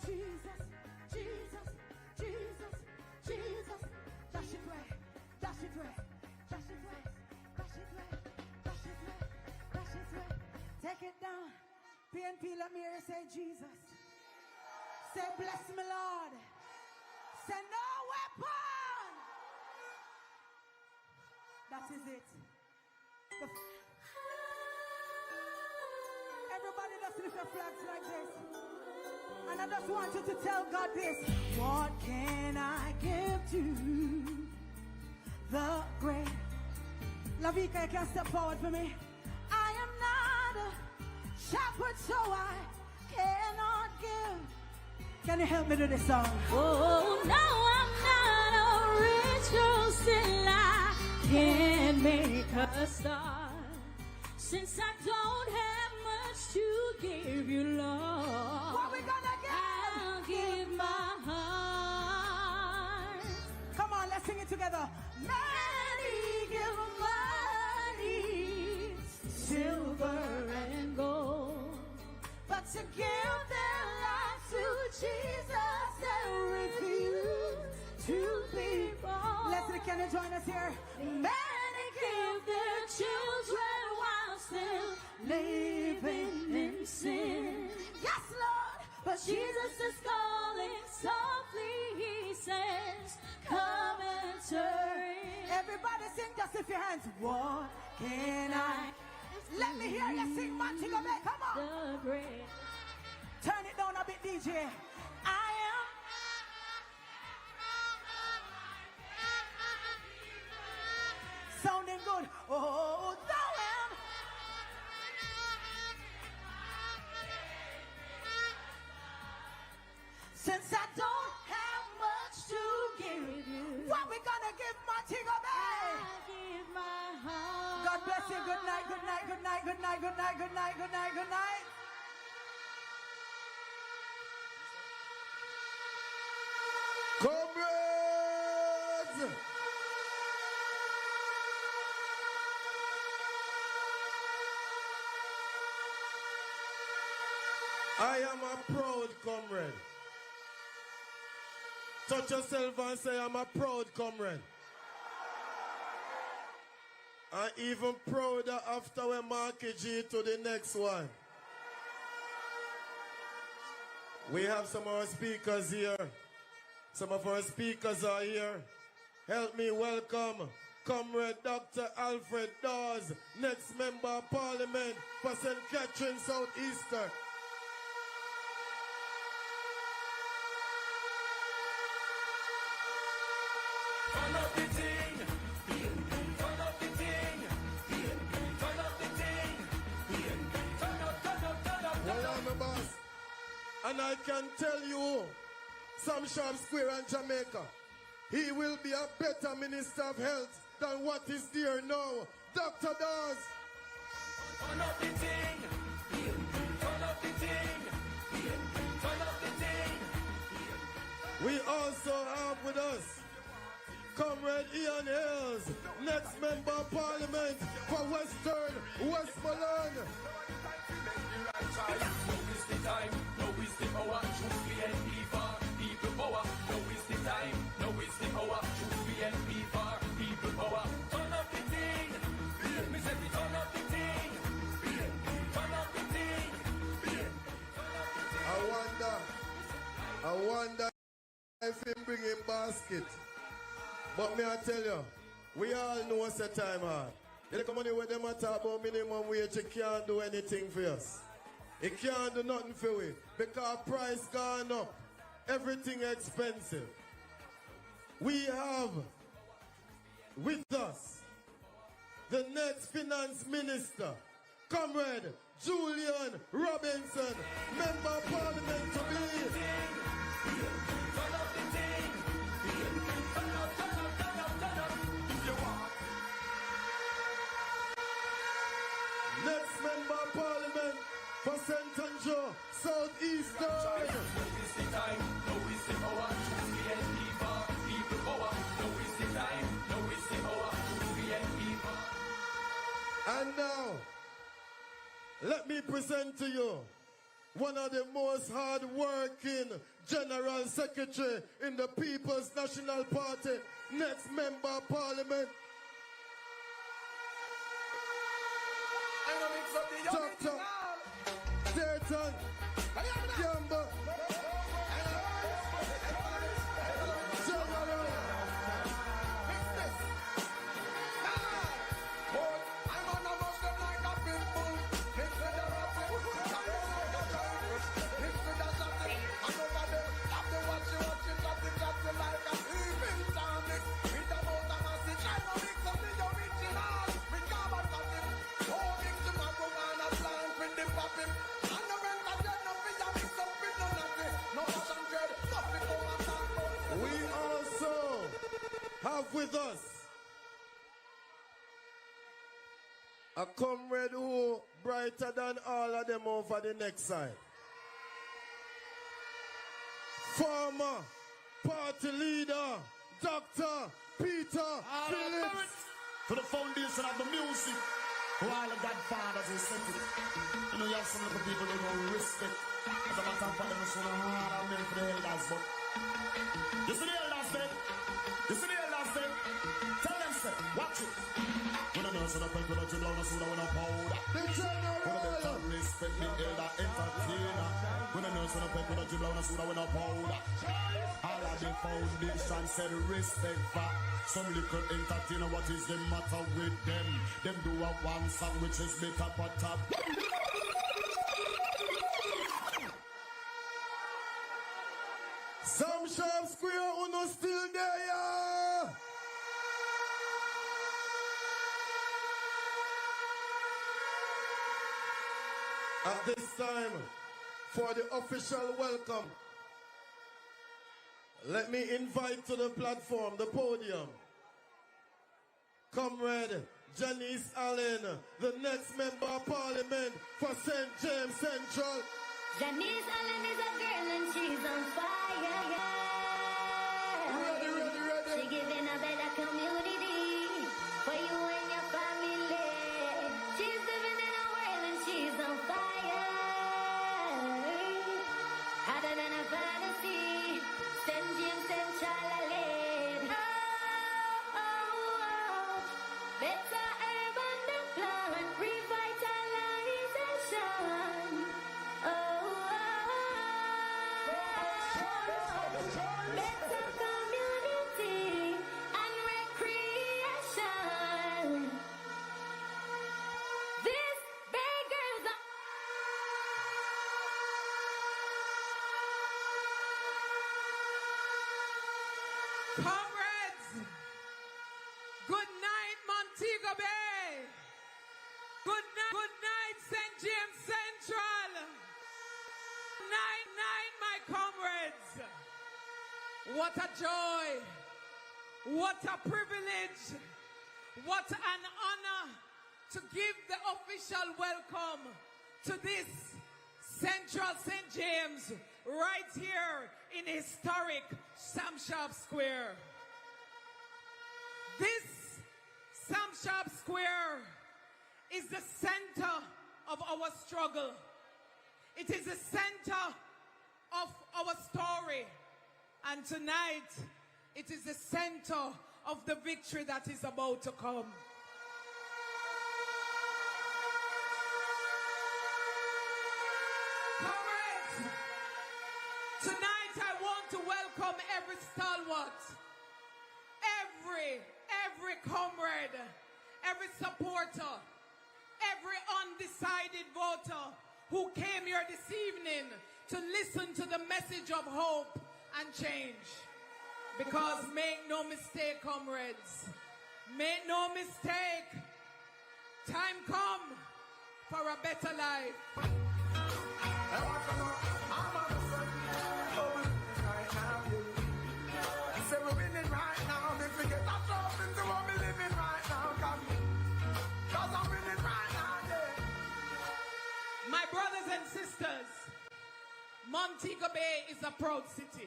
Jesus, Jesus, Jesus, Jesus. Dash it way, dash it way, dash it way, dash it way, dash it way, dash it way. Take it down. PNP, let me hear you say Jesus. Say bless me, Lord. Say no weapon. That is it. Everybody just lift your flags like this. And I just want you to tell God this. What can I give to the great? Lavika, you can step forward for me. I am not a shepherd, so I cannot give. Can you help me do this song? Oh, no, I'm not a rich girl, still I can make a start. Since I don't have much to give you, Lord, What we gonna give? I'll give my heart. Come on, let's sing it together. Many give money, silver and gold, but to give their lives to Jesus, they refuse to be born. Leslie, can you join us here? Many give their children while still living in sin. Yes, Lord. But Jesus is calling softly, he says, come and turn. Everybody sing, just lift your hands. What can I? Let me hear you sing, Manchego Bay. Come on. The great. Turn it down a bit, DJ. I am. Sounding good. Oh, thou am. Since I don't have much to give you, what we gonna give Manchego Bay? I give my heart. God bless you. Good night, good night, good night, good night, good night, good night, good night, good night. Comrades! I am a proud comrade. Touch yourself and say, I'm a proud comrade. I'm even prouder after we mark G to the next one. We have some of our speakers here. Some of our speakers are here. Help me welcome Comrade Dr. Alfred Dawes, next Member of Parliament for St. Catherine South Eastern. Turn up the thing, turn up the thing, turn up the thing, turn up. Well, I'm a boss. And I can tell you, Sam Sharpe Square and Jamaica, he will be a better Minister of Health than what is there now. Dr. Dawes. Turn up the thing, turn up the thing, turn up the thing. We also have with us Comrade Ian Hayles, next Member of Parliament for Western Westmoreland. Now is the time, now is the hour, choose PNP for people power. Now is the time, now is the hour, choose PNP for people power. Turn up the thing, me say we turn up the thing, turn up the thing, I wonder if him bring him basket. But me I tell you, we all know what's the time hard. You look money with them a talk about minimum wage, you can't do anything for us. You can't do nothing for we because price gone up. Everything expensive. We have with us the next finance minister, Comrade Julian Robinson, Member of Parliament to be. Next Member of Parliament for St. Andrew, South Eastern. now is the time, now is the hour, choose PNP for people power. Now is the time, now is the hour, choose PNP for. And now, let me present to you one of the most hard-working General Secretary in the People's National Party, next Member of Parliament, Dr. Dayton Campbell. Have with us a comrade who brighter than all of them over the next side. Former party leader, Dr. Peter Phillips. To the foundation of the music, who all the godfathers who set it. You know, you have some little people who don't respect. As a matter of fact, they're so hard men for the elders, but you see the elders then? You see the elders then? Tell them, say, watch it. When I know so the people don't blow no soda with no powder. The general. When I better respect the elder entertainer. When I know so the people don't blow no soda with no powder. All of the foundation said respect for some little entertainer. What is the matter with them? Them do a one song which is better for top. Some Sharpe Square, uno still there, yeah? At this time, for the official welcome, let me invite to the platform, the podium, Comrade Janice Allen, the next Member of Parliament for St. James Central. Janice Allen is a girl and she's on fire, yeah. Ready. She giving a better community for you and your family. She's living in a world and she's on fire. Harder than a fantasy, St. James Central led. Oh, better urban deployment, revitalization. Better community and recreation. This beggars Comrades, good night, Montego Bay. Good night, St. James Central. Night, my comrades. What a joy, what a privilege, what an honor to give the official welcome to this Central St. James right here in historic Sharpe Square. This Sharpe Square is the center of our struggle. It is the center of our story. And tonight, it is the center of the victory that is about to come. Comrades, tonight I want to welcome every stalwart, every comrade, every supporter, every undecided voter who came here this evening to listen to the message of hope and change. Because make no mistake, comrades, make no mistake, time come for a better life. I want to know, I'm on the front, oh, we're winning right now, yeah. I say we're winning right now, if we get that off into what we're living right now, come. Cause I'm winning right now, yeah. My brothers and sisters, Montego Bay is a proud city.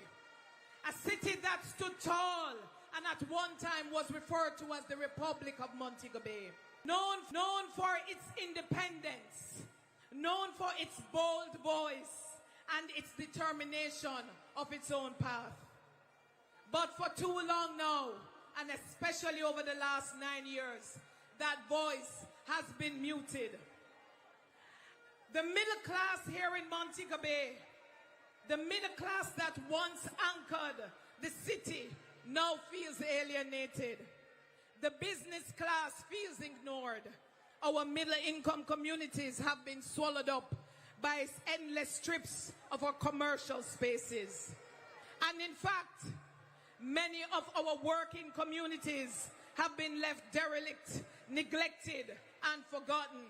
A city that stood tall and at one time was referred to as the Republic of Montego Bay. Known for its independence, known for its bold voice and its determination of its own path. But for too long now, and especially over the last 9 years, that voice has been muted. The middle class here in Montego Bay, the middle class that once anchored the city, now feels alienated. The business class feels ignored. Our middle income communities have been swallowed up by endless strips of our commercial spaces. And in fact, many of our working communities have been left derelict, neglected, and forgotten.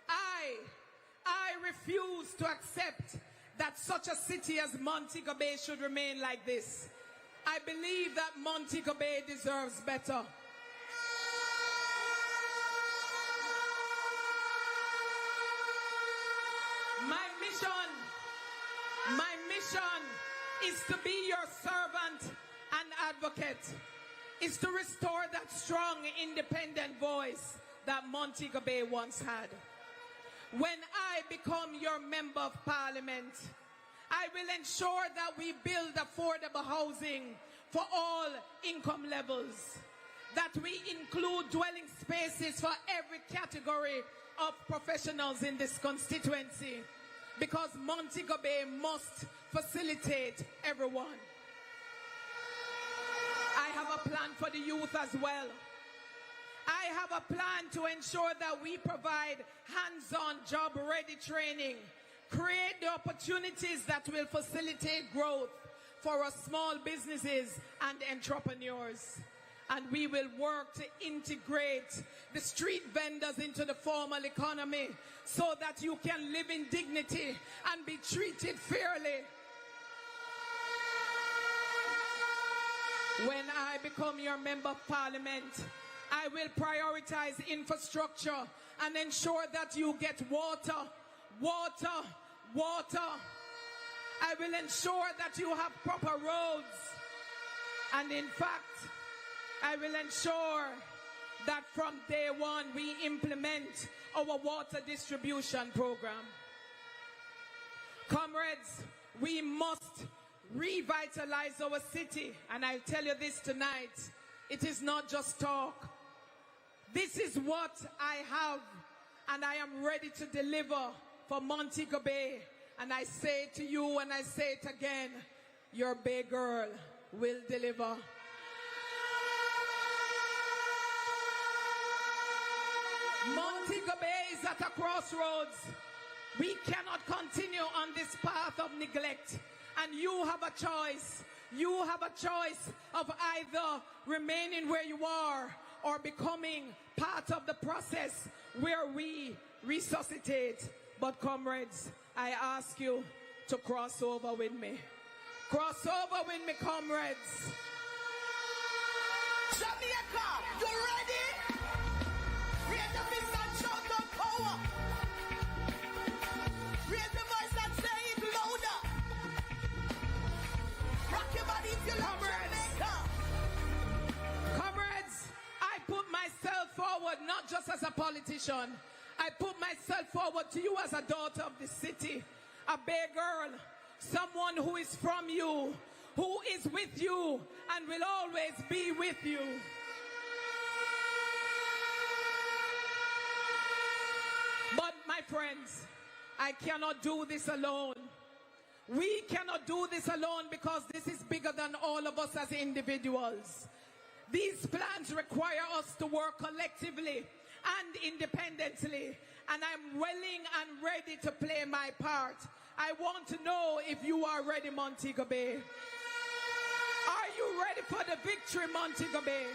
I refuse to accept that such a city as Montego Bay should remain like this. I believe that Montego Bay deserves better. My mission is to be your servant and advocate, is to restore that strong, independent voice that Montego Bay once had. When I become your member of parliament, I will ensure that we build affordable housing for all income levels, that we include dwelling spaces for every category of professionals in this constituency, because Montego Bay must facilitate everyone. I have a plan for the youth as well. I have a plan to ensure that we provide hands-on job-ready training, create the opportunities that will facilitate growth for our small businesses and entrepreneurs. And we will work to integrate the street vendors into the formal economy so that you can live in dignity and be treated fairly. When I become your member of parliament, I will prioritize infrastructure and ensure that you get water. I will ensure that you have proper roads. And in fact, I will ensure that from day one we implement our water distribution program. Comrades, we must revitalize our city, and I'll tell you this tonight, it is not just talk. This is what I have, and I am ready to deliver for Montego Bay. And I say it to you, and I say it again, your Bay girl will deliver. Montego Bay is at a crossroads. We cannot continue on this path of neglect. And you have a choice. You have a choice of either remaining where you are or becoming part of the process where we resuscitate. But comrades, I ask you to cross over with me. Cross over with me, comrades. Jamaica, you ready? Raise the fist and shout out power. Raise the voice and say it louder. Rock your body till you Jamaica. Comrades, I put myself forward not just as a politician. I put myself forward to you as a daughter of the city, a Bay girl, someone who is from you, who is with you and will always be with you. But my friends, I cannot do this alone. We cannot do this alone because this is bigger than all of us as individuals. These plans require us to work collectively and independently, and I'm willing and ready to play my part. I want to know if you are ready, Montego Bay. Are you ready for the victory, Montego Bay?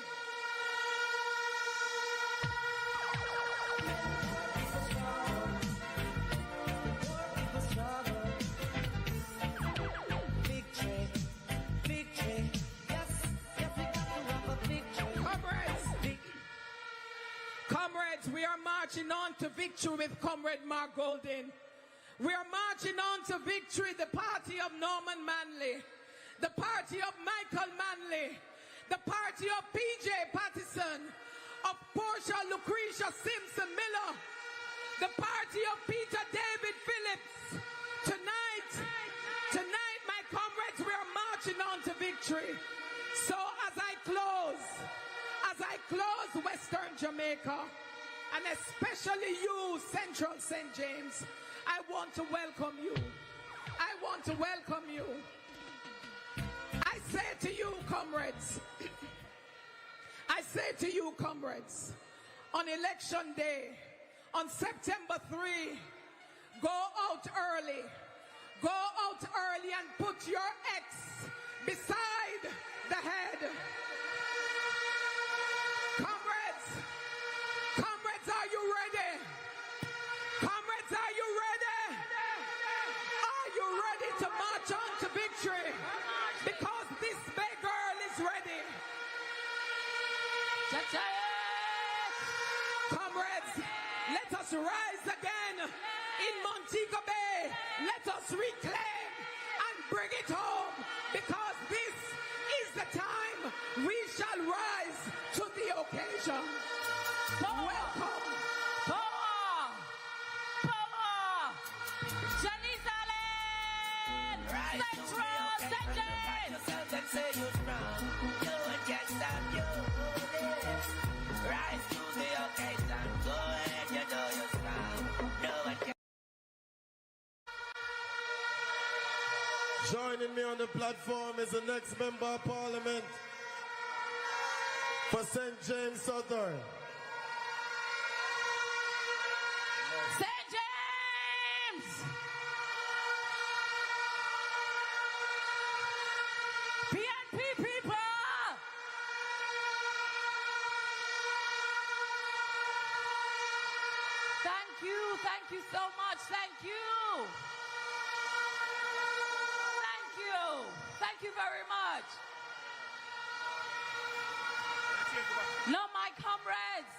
Comrades, we are marching on to victory with Comrade Mark Golding. We are marching on to victory, the party of Norman Manley, the party of Michael Manley, the party of PJ Pattison, of Portia Lucretia Simpson Miller, the party of Peter David Phillips. Tonight, my comrades, we are marching on to victory. So as I close Western Jamaica, and especially you, Central St. James, I want to welcome you. I want to welcome you. I say to you, comrades, on election day, on September 3, go out early and put your X beside the head. Comrades, are you ready? Comrades, are you ready? Are you ready to march on to victory? Because this Bay girl is ready. Comrades, let us rise again in Montego Bay. Let us reclaim and bring it home, because this is the time we shall rise to the occasion. Welcome. Power! Janice Allen! Central St. James! And say you're strong. No one can stop you. Rise to the occasion. Go ahead, you know you're strong. No one can. Joining me on the platform is the next member of parliament for St. James Southern. St. James! PNP people! Thank you so much. Thank you very much. No, my comrades.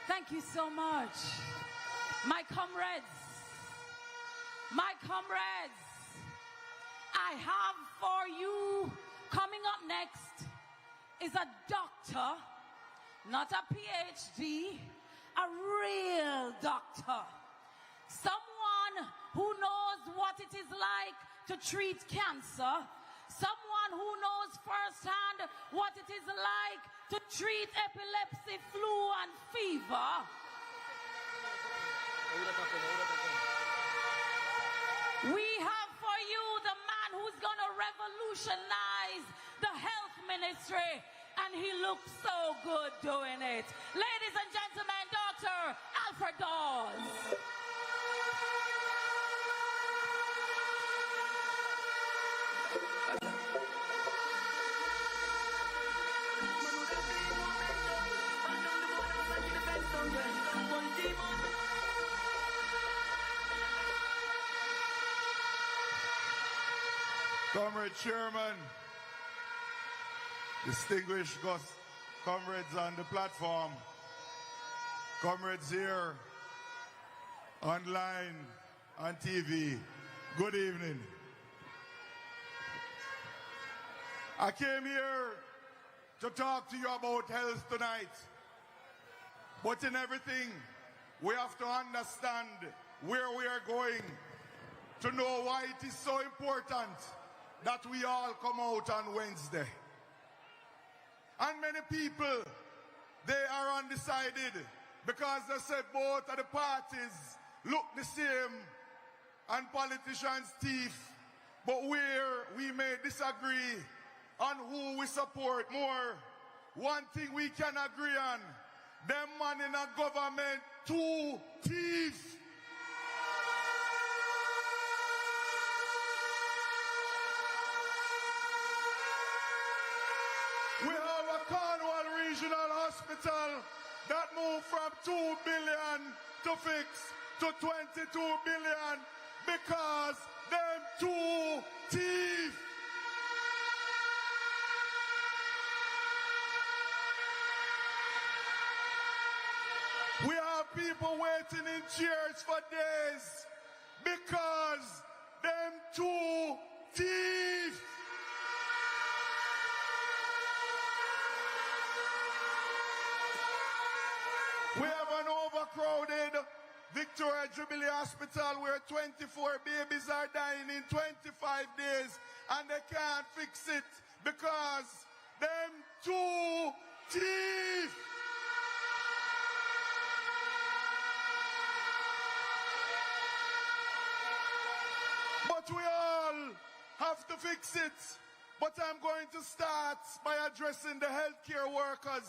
Thank you so much. My comrades, I have for you, coming up next is a doctor, not a PhD, a real doctor. Someone who knows what it is like to treat cancer. Someone who knows firsthand what it is like to treat epilepsy, flu, and fever. We have for you the man who's going to revolutionize the health ministry, and he looks so good doing it. Ladies and gentlemen, Dr. Alfred Dawes. Comrade Chairman, distinguished comrades on the platform, comrades here, online, on TV, good evening. I came here to talk to you about health tonight. But in everything, we have to understand where we are going to know why it is so important that we all come out on Wednesday. And many people, they are undecided because they say both of the parties look the same and politicians' teeth. But where we may disagree on who we support more, one thing we can agree on, them man in a government, two thieves. We have a Cornwall Regional Hospital that moved from 2 billion to fix to 22 billion because them two thieves. We have people waiting in chairs for days because them two thieves. We Victoria Jubilee Hospital where 24 babies are dying in 25 days and they can't fix it because them two thief. But we all have to fix it. But I'm going to start by addressing the healthcare workers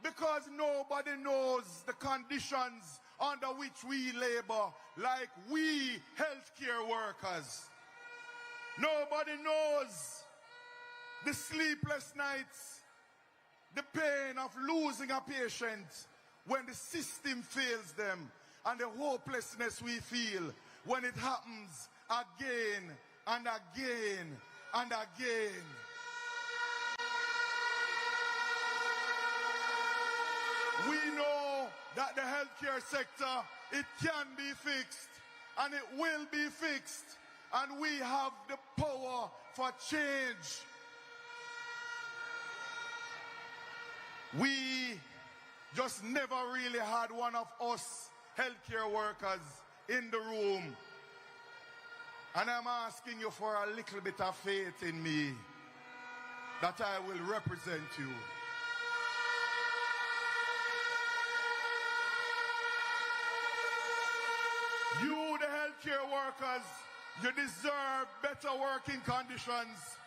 because nobody knows the conditions under which we labor like we healthcare workers. Nobody knows the sleepless nights, the pain of losing a patient when the system fails them, and the hopelessness we feel when it happens again and again and again. We know that the healthcare sector, it can be fixed and it will be fixed, and we have the power for change. We just never really had one of us healthcare workers in the room. And I'm asking you for a little bit of faith in me that I will represent you. You, the healthcare workers, you deserve better working conditions.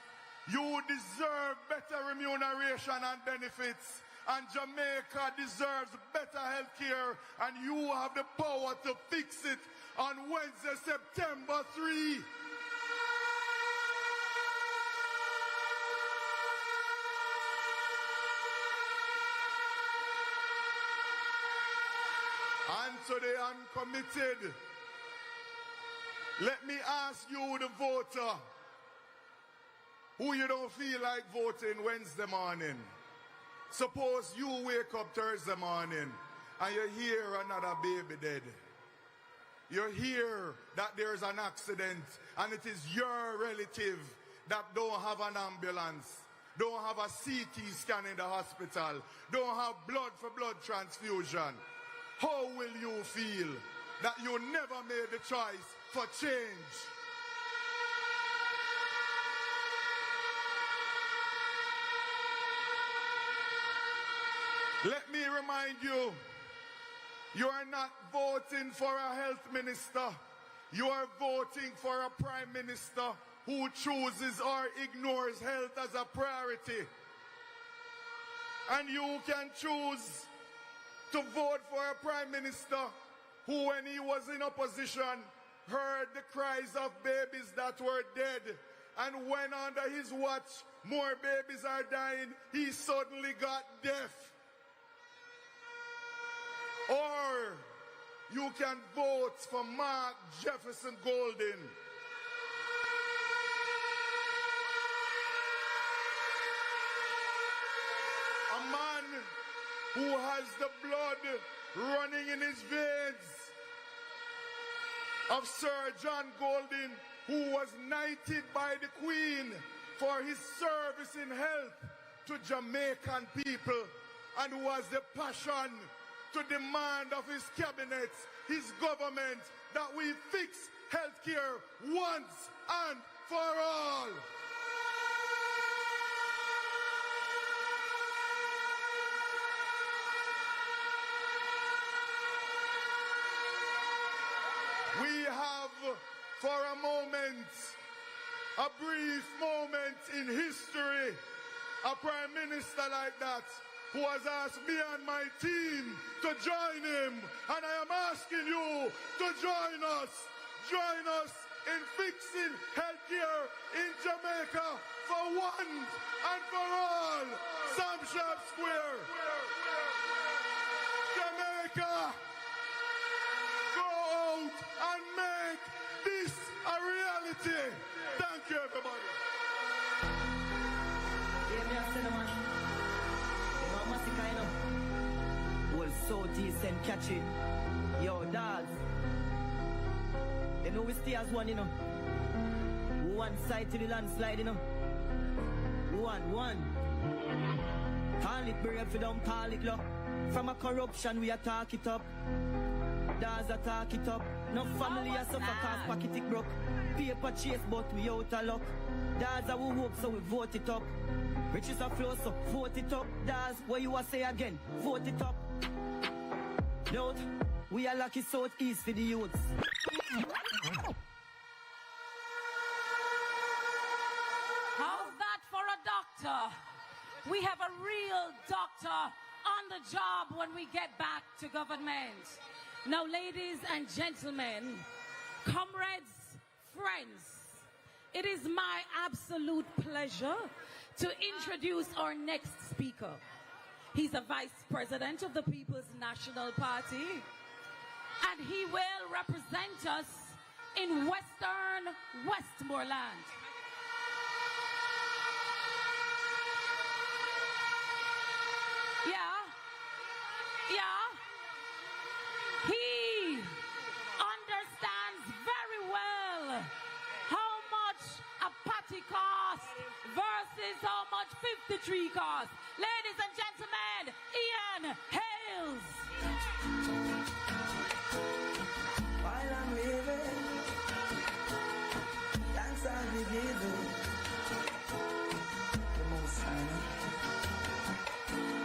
You deserve better remuneration and benefits. And Jamaica deserves better healthcare, and you have the power to fix it on Wednesday, September 3. And to the uncommitted, let me ask you, the voter, who you don't feel like voting Wednesday morning. Suppose you wake up Thursday morning and you hear another baby dead. You hear that there's an accident and it is your relative that don't have an ambulance, don't have a CT scan in the hospital, don't have blood for blood transfusion. How will you feel that you never made the choice for change? Let me remind you, you are not voting for a health minister. You are voting for a prime minister who chooses or ignores health as a priority. And you can choose to vote for a prime minister who, when he was in opposition, heard the cries of babies that were dead. And when under his watch more babies are dying, he suddenly got deaf. Or you can vote for Mark Jefferson Golden. A man who has the blood running in his veins of Sir John Golden, who was knighted by the Queen for his service in health to Jamaican people, and who has the passion to demand of his cabinet, his government, that we fix healthcare once and for all. We have, for a moment, a brief moment in history, a prime minister like that, who has asked me and my team to join him. And I am asking you to join us in fixing healthcare in Jamaica for once and for all. Sam Sharpe Square. Jamaica, go out and make this a reality. Thank you, everybody. So decent catching. Yo, Dawes. You know we stay as one, you know. One side to the landslide, you know. One. Call it brave, you don't call it luck. From a corruption, we attack it up. Dance a talk it up. No family a suffer cause pocket it broke. Paper chase but we out of luck. Dance a who hope so we vote it up. Riches are flow so vote it up. Dance what you a say again. Vote it up. Note, we are lucky southeast for the youths. How's that for a doctor? We have a real doctor on the job when we get back to government. Now, ladies and gentlemen, comrades, friends, it is my absolute pleasure to introduce our next speaker. He's a vice president of the People's National Party, and he will represent us in Western Westmoreland. He understands very well how much a patty costs versus how much 53 costs. Ladies and gentlemen, Ian Hayles. While I'm living, thanks I'll be giving. The Most High.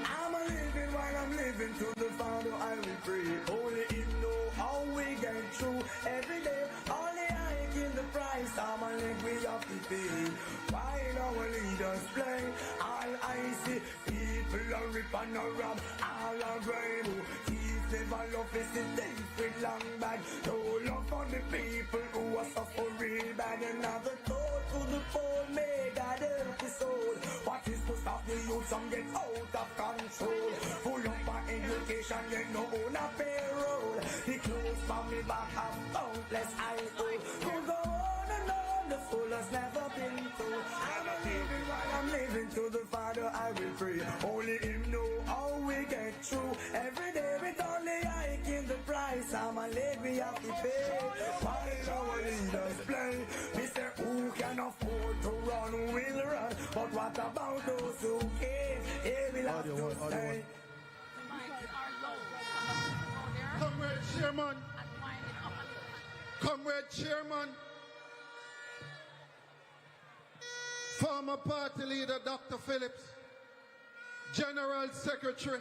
I'm a living while I'm living to the Father I will pray. Only Him know how we get through every day. Only I give the price. I'm a leg we have to pay. While our leaders play, all I see people are rip and a ram, all are rainbow. Never love is the thief with long bag. No love for the people who are suffering bad. Another thought to the poor made that episode. What is to stop the youth from get out of control? Full up for education, yet no own a payroll. The clothes from me back have countless I owe. You go on and on, the fool has never been told. I'm a living while I'm living to the Father I will pray. Only Him know how we get through every day with only I give the price. I'm a leg we have to pay. While our leaders play, we say who can afford to run will run. But what about those who can't? They will have to stay. Comrade Chairman. Comrade Chairman. Former party leader Dr. Phillips. General Secretary.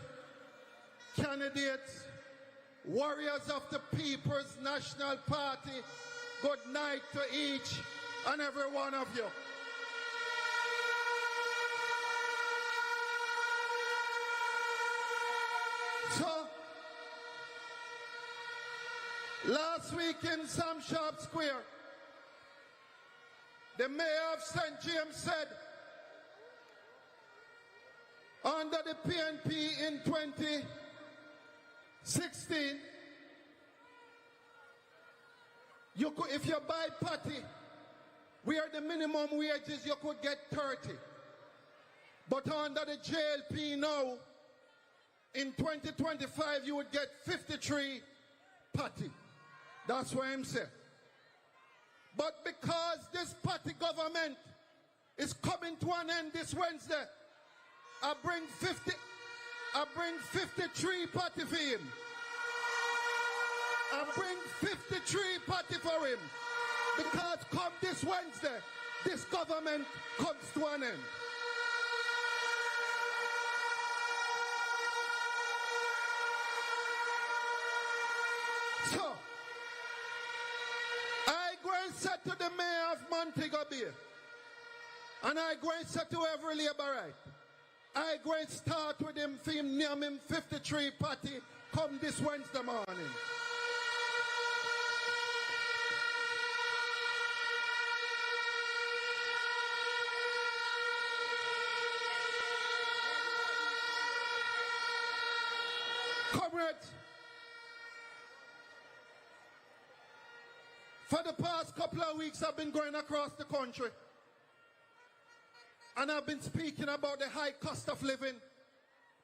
Candidates. Warriors of the People's National Party. Good night to each and every one of you. So, last week in Sam Sharpe Square, the mayor of St. James said, under the PNP in 2016, you could, if you buy patty, where the minimum wages you could get 30. But under the JLP now, in 2025 you would get 53 patty. That's what I'm saying. But because this party government is coming to an end this Wednesday, I bring 53 party for him. I bring 53 party for him. Because come this Wednesday, this government comes to an end. So, I go and say to the mayor of Montego Bay, and I go and say to every labourite, I go and start with him, name him 53 party, come this Wednesday morning. Comrades, for the past couple of weeks I've been going across the country and I've been speaking about the high cost of living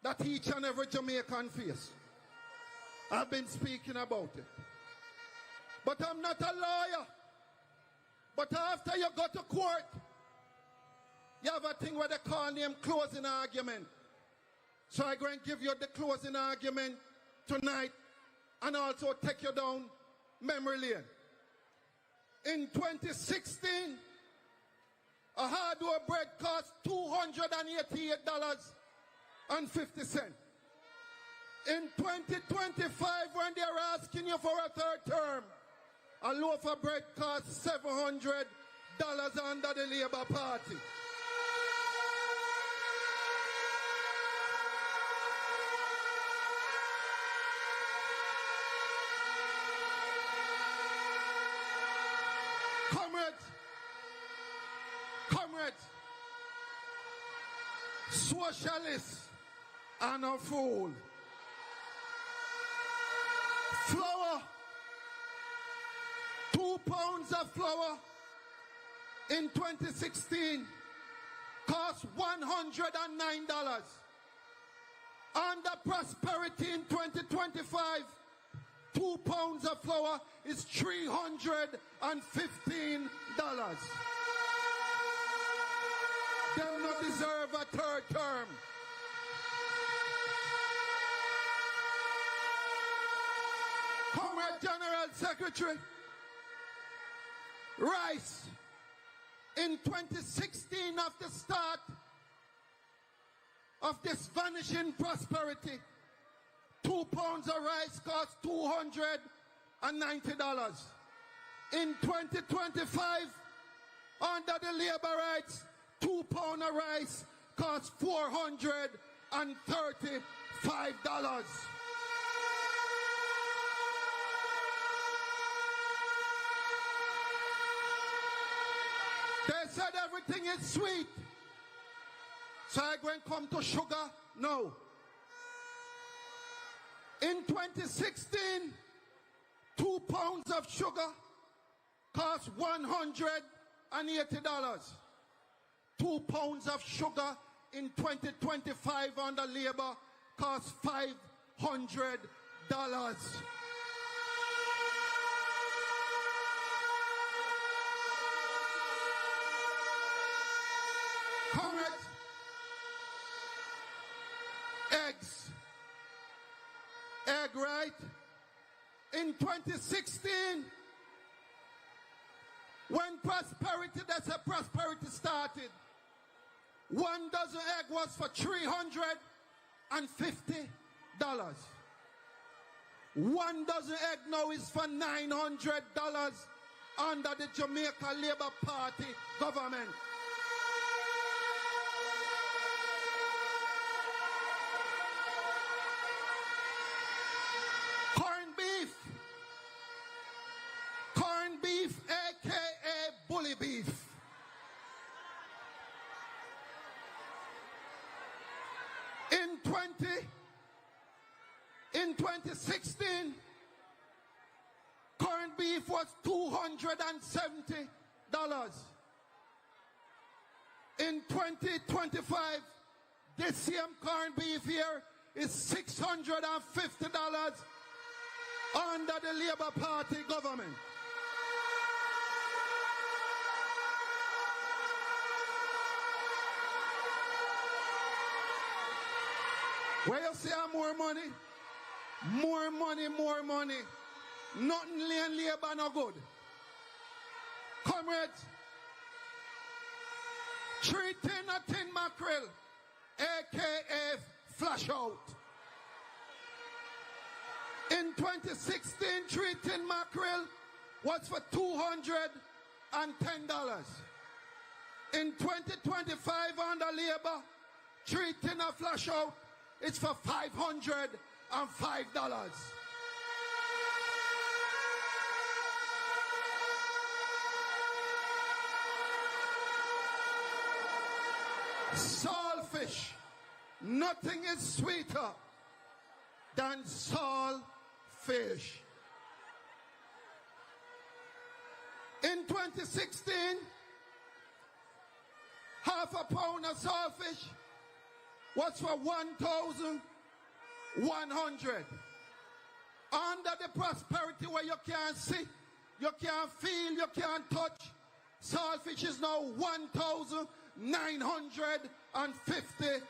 that each and every Jamaican face. I've been speaking about it. But I'm not a lawyer. But after you go to court, you have a thing where they call them closing argument. So I'm going to give you the closing argument tonight and also take you down memory lane. In 2016, a hardware bread cost $288.50. In 2025, when they are asking you for a third term, a loaf of bread costs $700 under the Labour Party. Comrades, socialists are no fool. Flour, 2 pounds of flour in 2016 cost $109. Under prosperity in 2025, 2 pounds of flour is $315. They don't deserve a third term. Comrade General Secretary, rice in 2016, of the start of this vanishing prosperity, 2 pounds of rice cost $290. In 2025, under the labor rights, 2 pounds of rice costs $435. They said everything is sweet. So I'm going to come to sugar? No. In 2016, 2 pounds of sugar cost $180. 2 pounds of sugar in 2025 under labor costs $500. Comrades, eggs. Egg, right? In 2016, when prosperity, that's a prosperity started, 1 dozen egg was for $350. 1 dozen egg now is for $900 under the Jamaica Labour Party government. Corned beef, aka bully beef. In 2016, corned beef was $270. In 2025, this same corned beef here is $650 under the Labour Party government. Where you see more money? More money, more money. Nothing laying labor no good. Comrades, 3 tin a tin mackerel, aka flash out. In 2016, 3 tin mackerel was for $210. In 2025 under labor, 3 tin of flash out, it's for $505. Saltfish. Nothing is sweeter than saltfish. In 2016, half a pound of saltfish was for $1,100. Under the prosperity where you can't see, you can't feel, you can't touch, saltfish is now $1,950.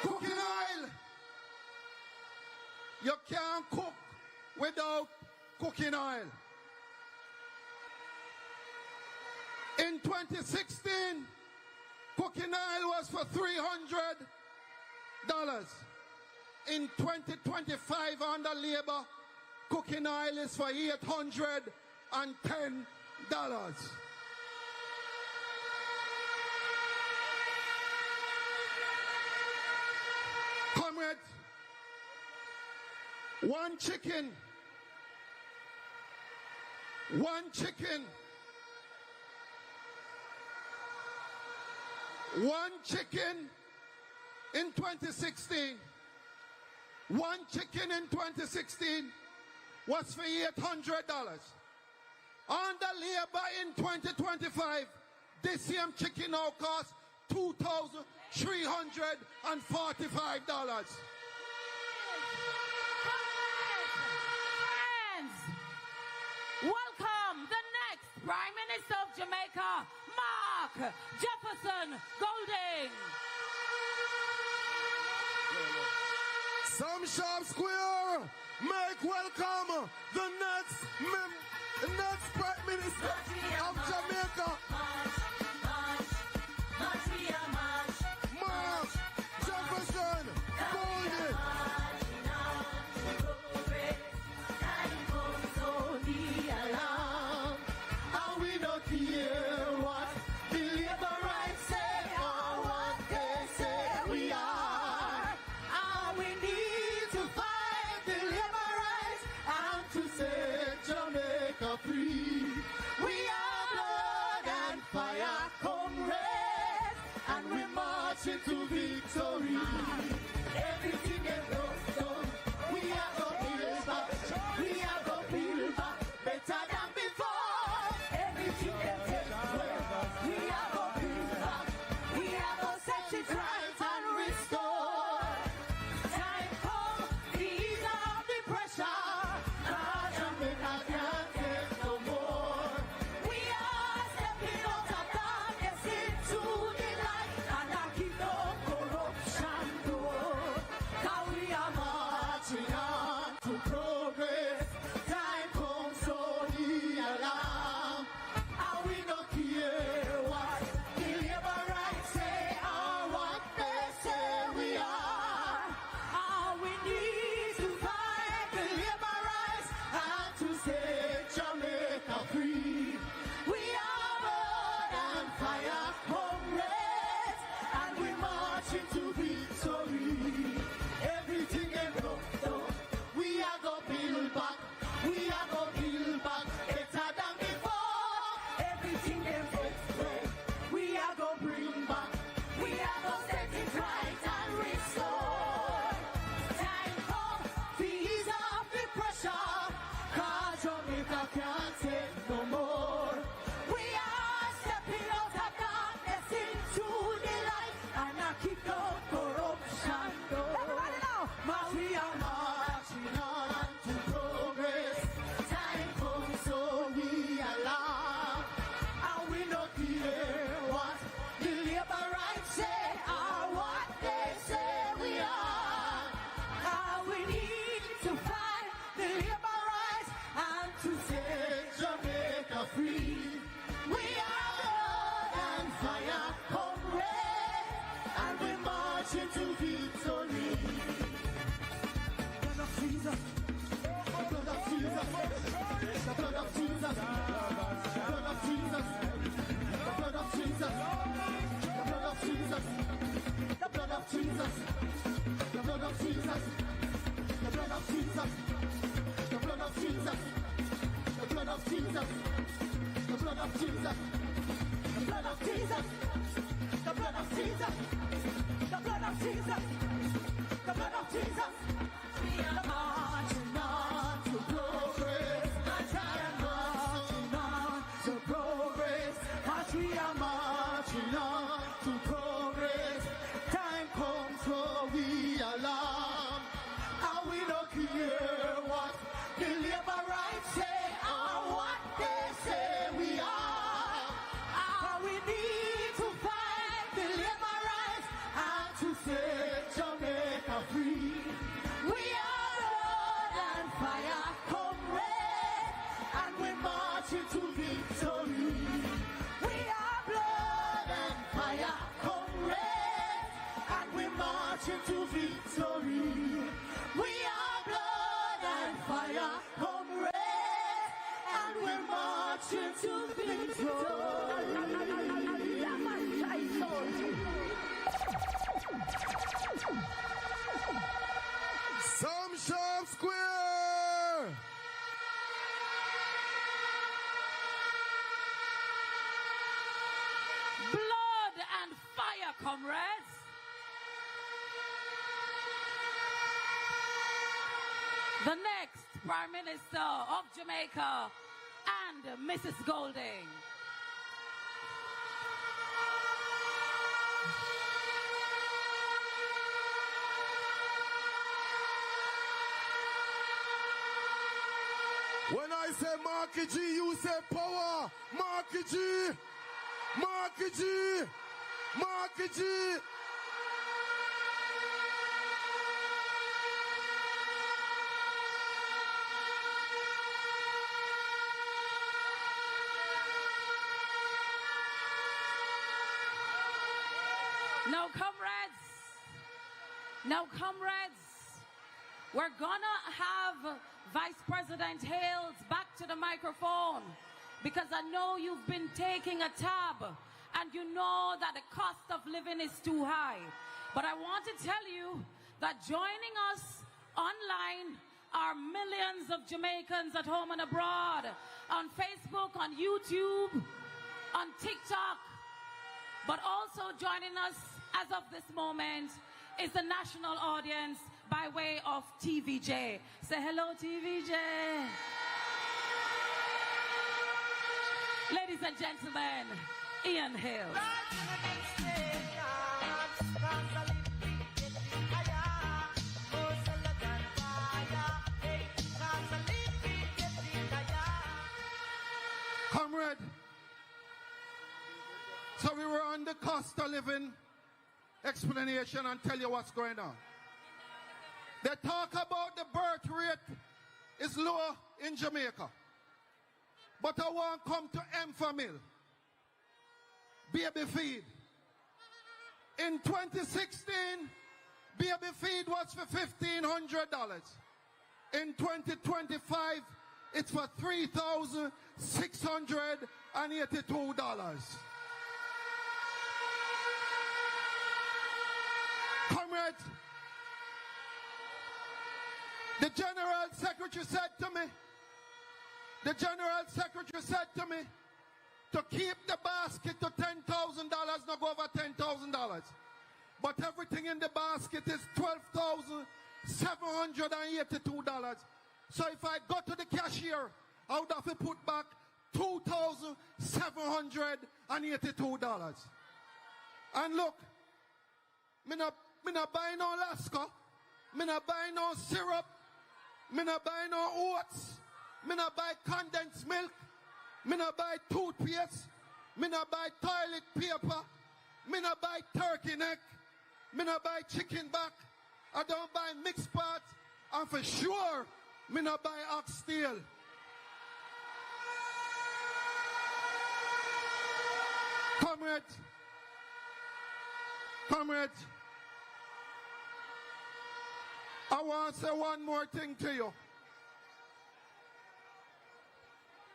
Cooking oil. You can't cook without cooking oil. In 2016, cooking oil was for $300. In 2025 under labor, cooking oil is for $810. Comrade, one chicken in 2016, one chicken in 2016 was for $800. Under labor in 2025, this same chicken now costs $2,345. Friends, welcome the next Prime Minister of Jamaica, Mark Jefferson Golding. Some Sharpe Square, make welcome the next Prime Minister of Jamaica. Mark Jefferson Golding. And we don't care what the labor rights say or what they say we are. And we need to fight the labor rights and to set Jamaica free. We are blood and fire comrades, and we march into victory. Everything is done. We are going to build back. We are going to build back better than before. Everything is done. We are going to build back. We are going to set it right and restore. Time come, ease off the pressure. God, Jamaica can't take no more. We are stepping out of darkness into the light and knocking down corruption door. 'Cause we are marching on to progress. Time comes, so the alarm. And we don't care what the labor rights say or what they say we are. And we need to fight the labor rights and to set Jamaica free. We are blood and fire comrades, and we march into victory. Everything is done. We are going to build back. We are going to build back better than before. Everything is done. We are going to bring back. We are going to set it right and restore. Time come to ease off the pressure. 'Cause Jamaica can't take no more. We are stepping out of darkness into the light and knocking down corruption door. Everybody now. But we are marching on to progress. Time comes, so we alarm. And we don't care what the labor rights say or what they say we are. And we need to fight the labor rights and to set Jamaica free. We are blood and fire comrades, and we march into victory. Blood of Jesus, blood of Jesus, the blood of Jesus, blood of Jesus, the blood of Jesus, the blood of Jesus, the blood of Jesus, the blood of Jesus, the blood of Jesus, the blood of Jesus, the blood of Jesus, the blood of Jesus, the blood of Jesus, the blood of Jesus, the blood of Jesus, the blood of Jesus. We are marching on to progress. I am marching on to progress. As we are marching on to progress. Time comes, so we alarm. And we don't care what the labor rights say or what they say we are. And we need to marching to victory. We are blood and fire, comrades, and we're marching to victory. Some Sharpe Square. Blood and fire, comrades. The next Prime Minister of Jamaica and Mrs. Golding. When I say Marky G, you say power. Marky G. Marky G. Marky G. Now, comrades, we're gonna have Vice President Hayles back to the microphone because I know you've been taking a tab and you know that the cost of living is too high. But I want to tell you that joining us online are millions of Jamaicans at home and abroad, on Facebook, on YouTube, on TikTok, but also joining us as of this moment is the national audience by way of TVJ. Say hello, TVJ. Ladies and gentlemen, Ian Hayles. Comrade, so we were on the cost of living explanation and tell you what's going on. They talk about the birth rate is low in Jamaica. But I want to come to M-Famil. Baby feed. In 2016, baby feed was for $1,500. In 2025, it's for $3,682. Comrades, the General Secretary said to me, to keep the basket to $10,000, not go over $10,000. But everything in the basket is $12,782. So if I go to the cashier, I would have to put back $2,782. And look, me not buy no Alaska, me not buy no syrup, me not buy no oats, me not buy condensed milk, me not buy toothpaste, me not buy toilet paper, me not buy turkey neck, me not buy chicken back, I don't buy mixed parts, and for sure, me not buy oxtail. Comrades, I want to say one more thing to you.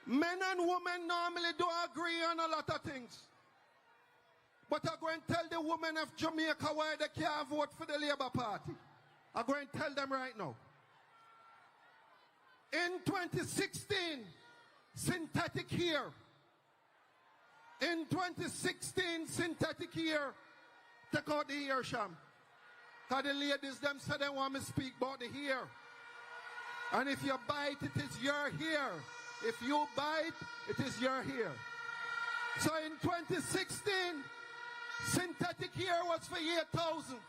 Men and women normally don't agree on a lot of things. But I'm going to tell the women of Jamaica why they can't vote for the Labour Party. I'm going to tell them right now. In 2016, synthetic hair. In 2016, synthetic hair. Take out the hair sham. Because the ladies them say they want me to speak about the hair. And if you bite, it is your hair. If you bite, it is your hair. So in 2016, synthetic hair was for 8,000.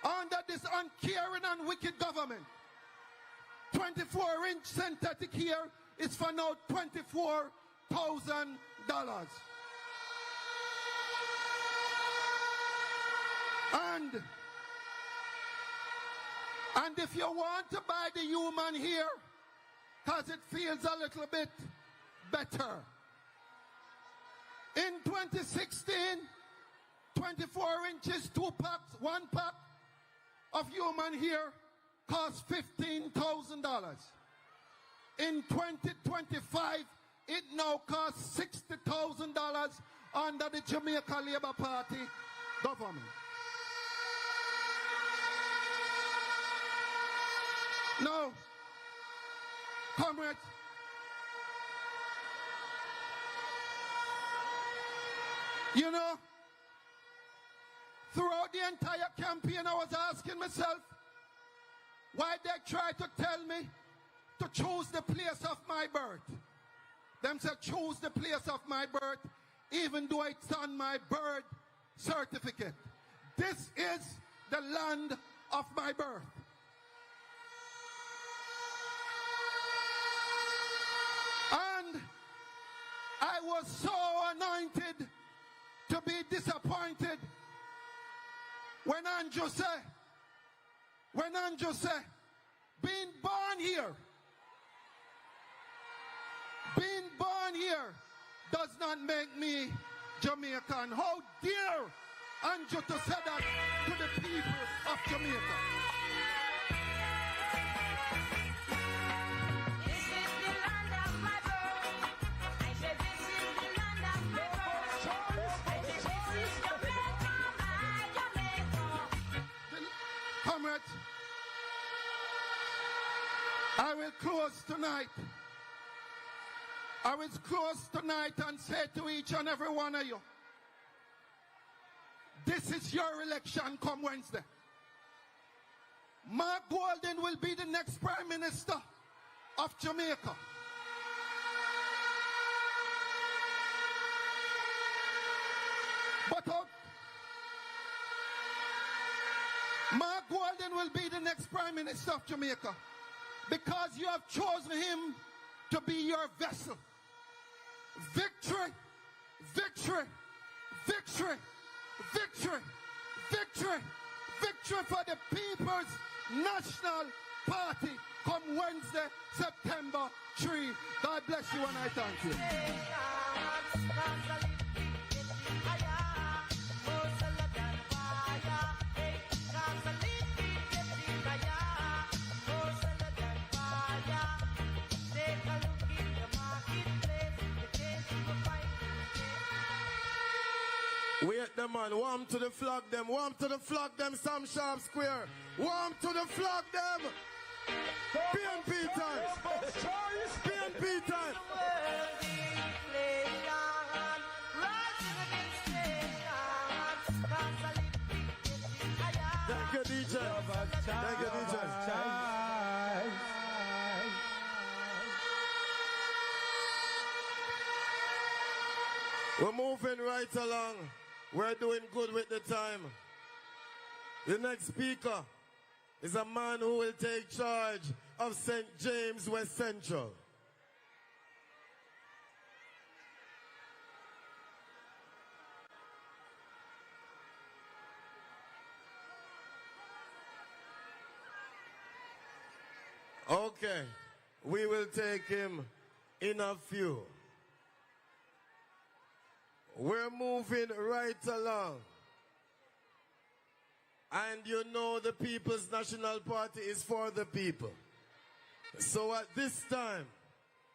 Under this uncaring and wicked government, 24-inch synthetic hair is for now $24,000. And if you want to buy the human hair, because it feels a little bit better. In 2016, 24 inches, 2 packs, 1 pack of human hair costs $15,000. In 2025, it now costs $60,000 under the Jamaica Labour Party government. Now, comrades, you know, throughout the entire campaign, I was asking myself why they try to tell me to choose the place of my birth. Them said choose the place of my birth, even though it's on my birth certificate. This is the land of my birth. And I was so anointed to be disappointed when Andrew said, being born here does not make me Jamaican. How dare Andrew to say that to the people of Jamaica? This is the land of my birth. I said this is the land of my birth. I said this is Jamaica, my Jamaica. Comrades, I will close tonight. I will close tonight and say to each and every one of you, this is your election come Wednesday. Mark Golden will be the next Prime Minister of Jamaica. But Mark Golden will be the next Prime Minister of Jamaica because you have chosen him to be your vessel. Victory, victory, victory, victory, victory, victory for the People's National Party come Wednesday, September 3. God bless you and I thank you. Wait the man, warm to the flag them, Sam Sharpe Square. Warm to the flag them. PNP time. PNP time. Thank you, DJ. Thank you, DJ. We're moving right along. We're doing good with the time. The next speaker is a man who will take charge of St. James West Central. Okay, we will take him in a few. We're moving right along. And you know the People's National Party is for the people. So at this time,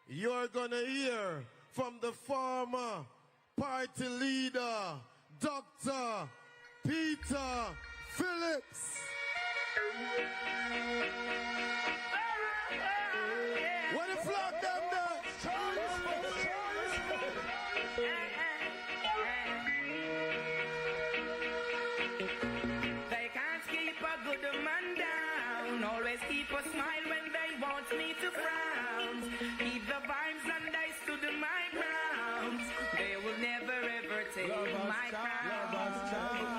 you're gonna hear from the former party leader, Dr. Peter Phillips. What the flag them there? They can't keep a good man down. Always keep a smile when they want me to frown. Keep the vibes and I stood my ground. They will never ever take my crown.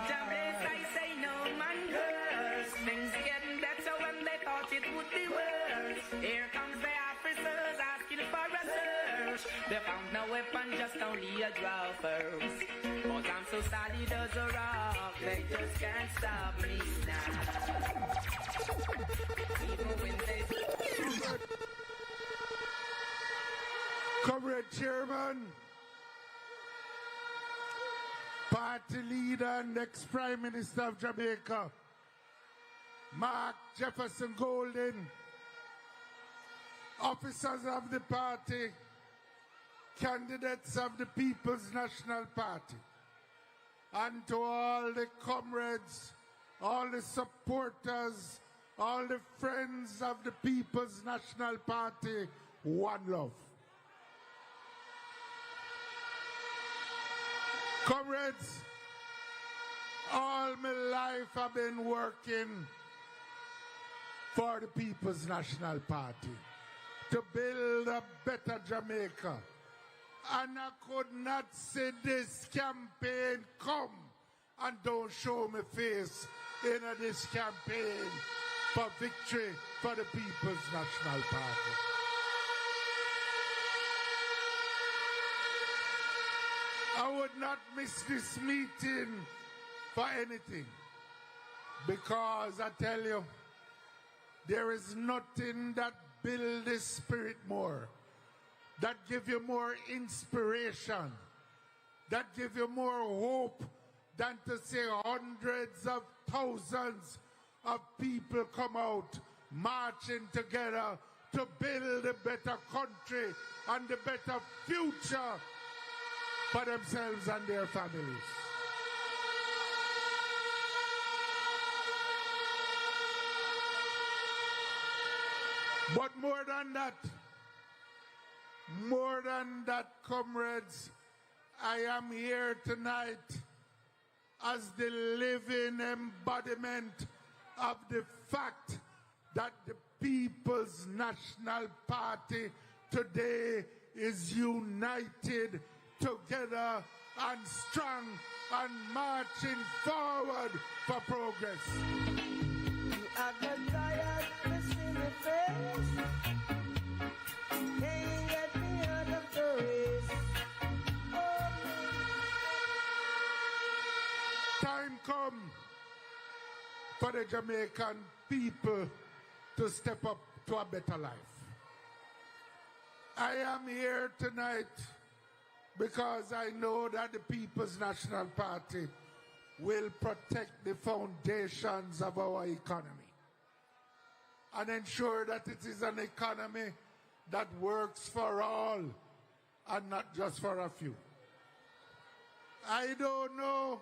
Jabez, I say no man curse. Things getting better when they thought it would be worse. Here comes the officers asking for a search. They found no weapon, just only a draw first. But I'm so solid as a rock, they just can't stop me now. Even when they... Comrade Chairman, Party Leader, next Prime Minister of Jamaica, Mark Jefferson Golden, officers of the party, candidates of the People's National Party, and to all the comrades, all the supporters, all the friends of the People's National Party, one love. Comrades, all my life I've been working for the People's National Party to build a better Jamaica. And I could not see this campaign come and don't show my face in this campaign for victory for the People's National Party. I would not miss this meeting for anything, because I tell you, there is nothing that builds the spirit more, that give you more inspiration, that give you more hope than to see hundreds of thousands of people come out marching together to build a better country and a better future for themselves and their families. But more than that, comrades, I am here tonight as the living embodiment of the fact that the People's National Party today is united together and strong and marching forward for progress. You have been tired to see me face. Can't get me out of the race. Time come for the Jamaican people to step up to a better life. I am here tonight because I know that the People's National Party will protect the foundations of our economy and ensure that it is an economy that works for all and not just for a few. I don't know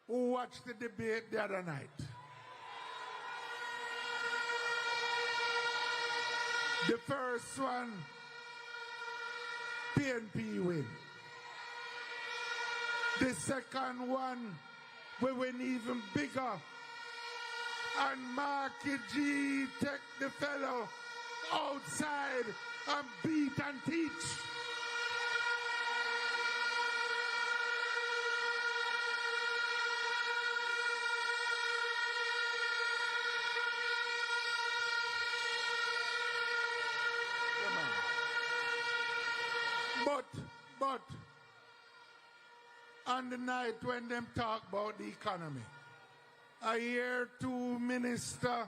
who watched the debate the other night. The first one, PNP win. The second one, we win even bigger. And Marky G take the fellow outside and beat and teach. But on the night when them talk about the economy, I hear two ministers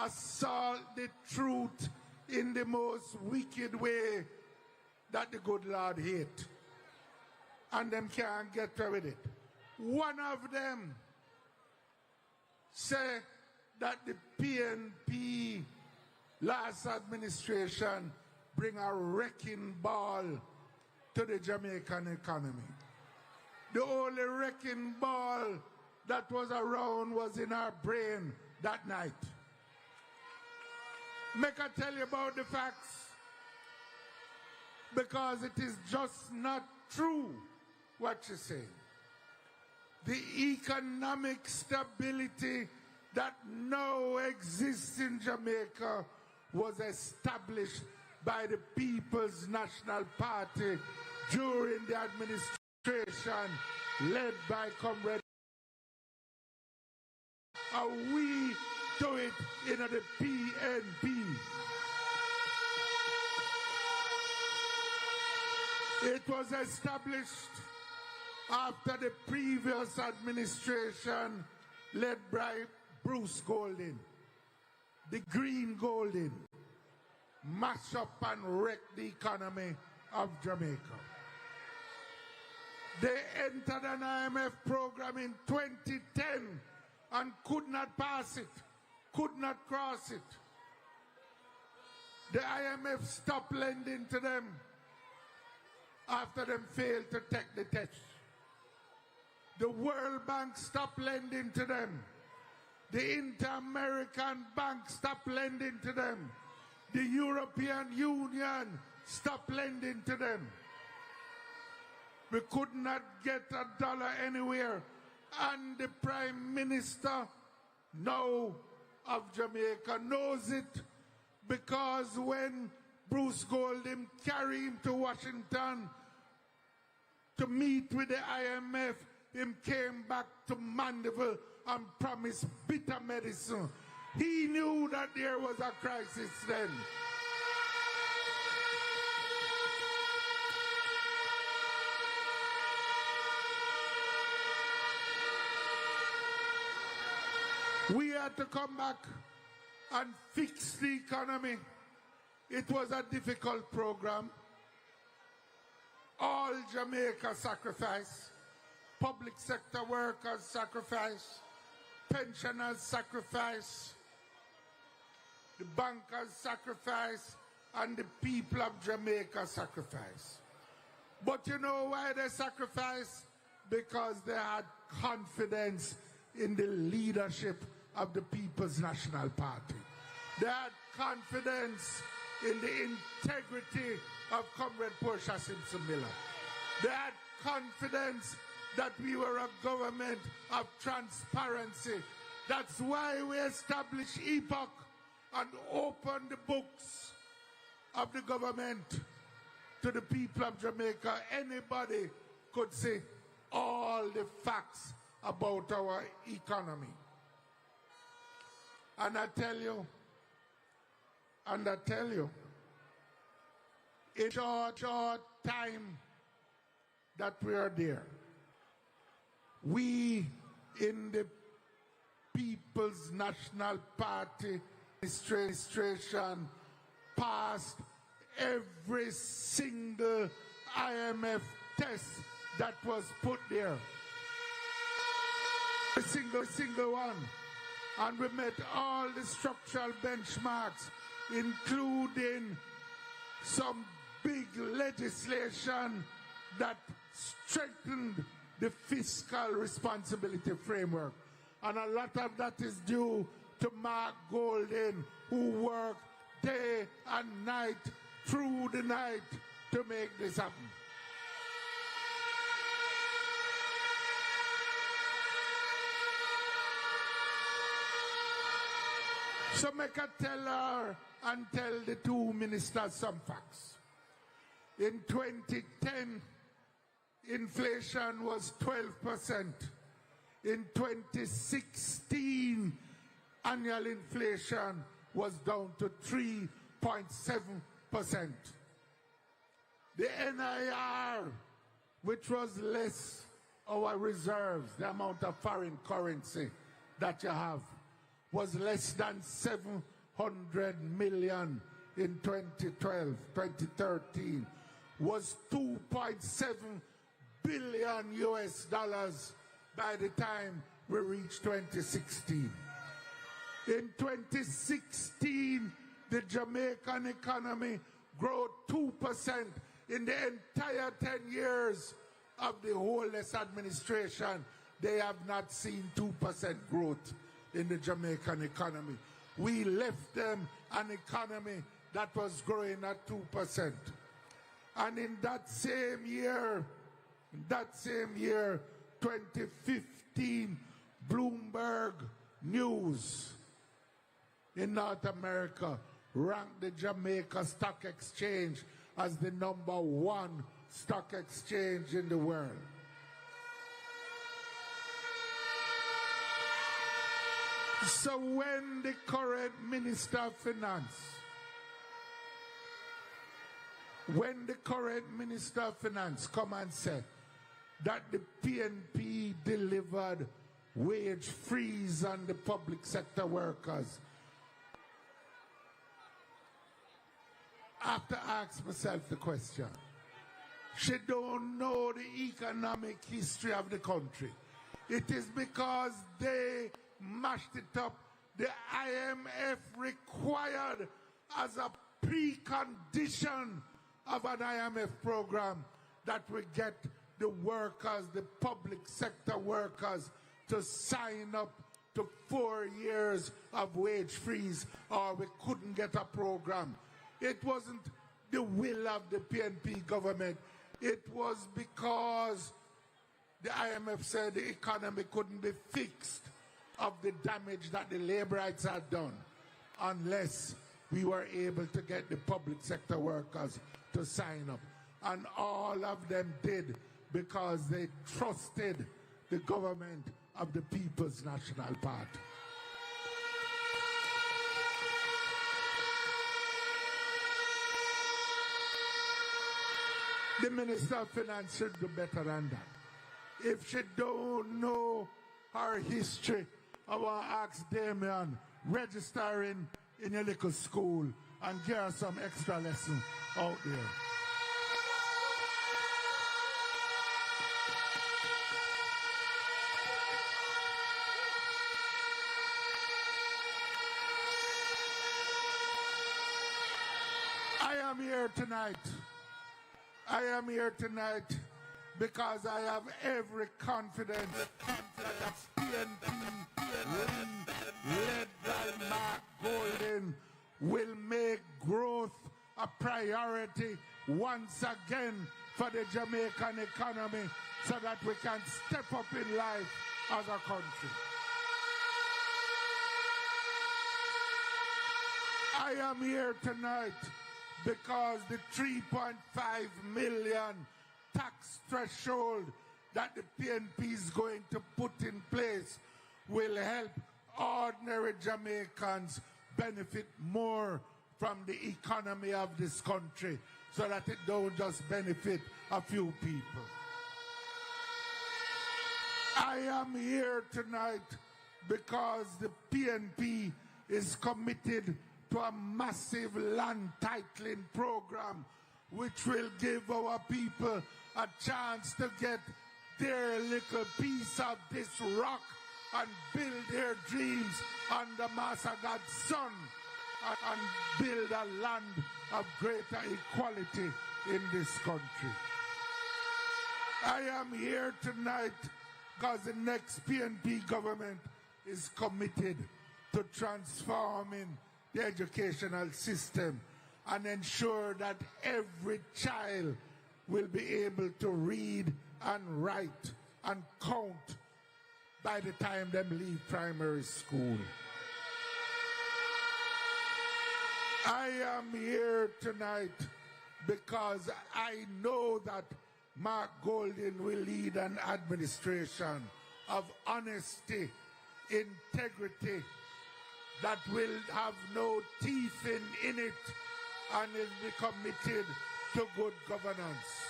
assault the truth in the most wicked way that the good Lord hate. And them can't get away with it. One of them say that the PNP last administration bring a wrecking ball to the Jamaican economy. The only wrecking ball that was around was in our brain that night. Make I tell you about the facts, because it is just not true what you say. The economic stability that now exists in Jamaica was established by the People's National Party during the administration led by Comrade. And we do it in the PNP. It was established after the previous administration led by Bruce Golding, the Green Golding, mash up and wreck the economy of Jamaica. They entered an IMF program in 2010 and could not pass it, could not cross it. The IMF stopped lending to them after them failed to take the test. The World Bank stopped lending to them. The Inter-American Bank stopped lending to them. The European Union stopped lending to them. We could not get $1 anywhere. And the Prime Minister now of Jamaica knows it, because when Bruce Golding carried him to Washington to meet with the IMF, him came back to Mandeville and promised bitter medicine. He knew that there was a crisis then. We had to come back and fix the economy. It was a difficult program. All Jamaica sacrificed. Public sector workers sacrificed. Pensioners sacrificed. The bankers sacrificed. And the people of Jamaica sacrificed. But you know why they sacrificed? Because they had confidence in the leadership of the People's National Party. They had confidence in the integrity of Comrade Portia Simpson Miller. They had confidence that we were a government of transparency. That's why we established EPOC and opened the books of the government to the people of Jamaica. Anybody could see all the facts about our economy. And I tell you, in short time that we are there, we in the People's National Party administration passed every single IMF test that was put there. Every single one. And we met all the structural benchmarks, including some big legislation that strengthened the fiscal responsibility framework. And a lot of that is due to Mark Golding, who worked day and night, through the night, to make this happen. So make a tell her and tell the two ministers some facts. In 2010, inflation was 12%. In 2016, annual inflation was down to 3.7%. The NIR, which was less our reserves, the amount of foreign currency that you have, was less than 700 million in 2012. 2013 was 2.7 billion US dollars by the time we reached 2016. In 2016, the Jamaican economy grew 2%. In the entire 10 years of the Hayles administration, they have not seen 2% growth in the Jamaican economy. We left them an economy that was growing at 2%. And in that same year, 2015, Bloomberg News in North America ranked the Jamaica Stock Exchange as the #1 stock exchange in the world. So when the current Minister of Finance come and said that the PNP delivered wage freeze on the public sector workers, I have to ask myself the question. She don't know the economic history of the country. It is because they mashed it up. The IMF required as a precondition of an IMF program that we get the workers, the public sector workers, to sign up to 4 years of wage freeze, or we couldn't get a program. It wasn't the will of the PNP government. It was because the IMF said the economy couldn't be fixed of the damage that the laborites had done unless we were able to get the public sector workers to sign up. And all of them did because they trusted the government of the People's National Party. The Minister of Finance should do better than that. If she don't know her history, I will ask Damien, registering in your little school and give her some extra lesson out there. I am here tonight because I have every confidence that PNP led by Mark Golden will make growth a priority once again for the Jamaican economy so that we can step up in life as a country. I am here tonight because the 3.5 million tax threshold that the PNP is going to put in place will help ordinary Jamaicans benefit more from the economy of this country so that it don't just benefit a few people. I am here tonight because the PNP is committed to a massive land titling program which will give our people a chance to get their little piece of this rock and build their dreams under Master God's Son and build a land of greater equality in this country. I am here tonight because the next PNP government is committed to transforming the educational system and ensure that every child will be able to read and write and count by the time they leave primary school. I am here tonight because I know that Mark Golden will lead an administration of honesty, integrity, that will have no teeth in it and will be committed to good governance.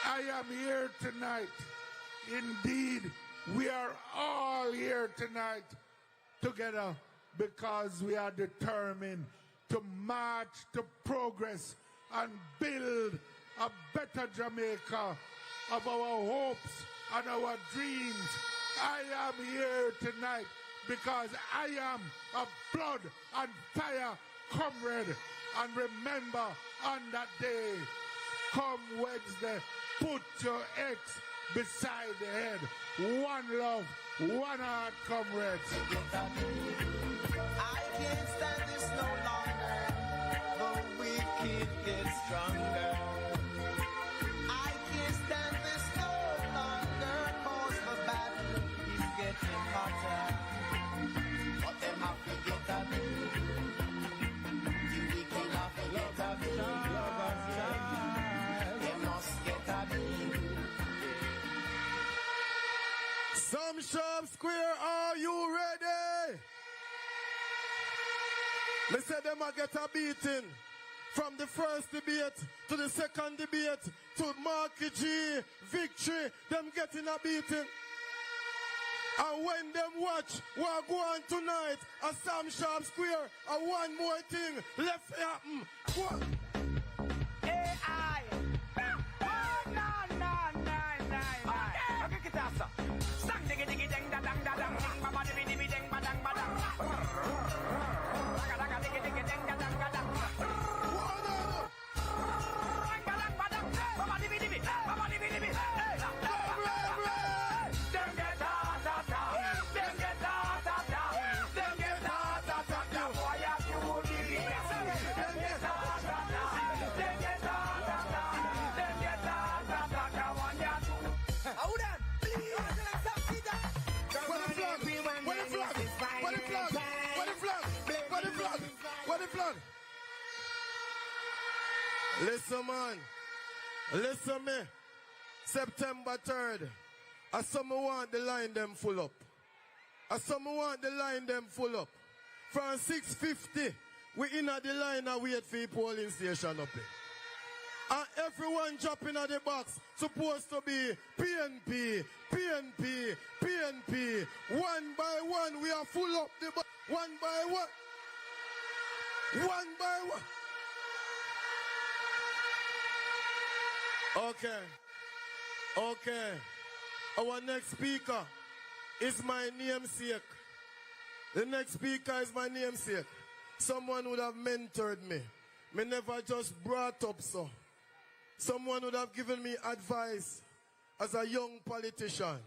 I am here tonight. Indeed, we are all here tonight together because we are determined to march to progress and build a better Jamaica of our hopes and our dreams. I am here tonight because I am a blood and fire comrade. And remember, on that day, come Wednesday, put your X beside the head. One love, one heart, comrades. I can't stand this no longer. The wicked get stronger. I can't stand this no longer. Cause the battle is getting hotter. But them have to get a bit. The wicked have to get a bit. They must get a bit. Some Sharpe Square, are you ready? They said them a get a beating from the first debate to the second debate to Marky G victory. Them getting a beating. And when them watch what go on tonight at Sam Sharpe Square, and one more thing left happen. What? AI. 1999. Listen, man. Listen me. September 3rd. I someone want the line them full up. I someone want the line them full up. From 6:50, we in at the line and wait for the polling station up here. And everyone dropping at the box supposed to be PNP, PNP, PNP. One by one, we are full up the box. One by one. One by one. Okay. Okay. Our next speaker is my namesake. The next speaker is my namesake. Someone would have mentored me. Me never just brought up so. Someone would have given me advice as a young politician.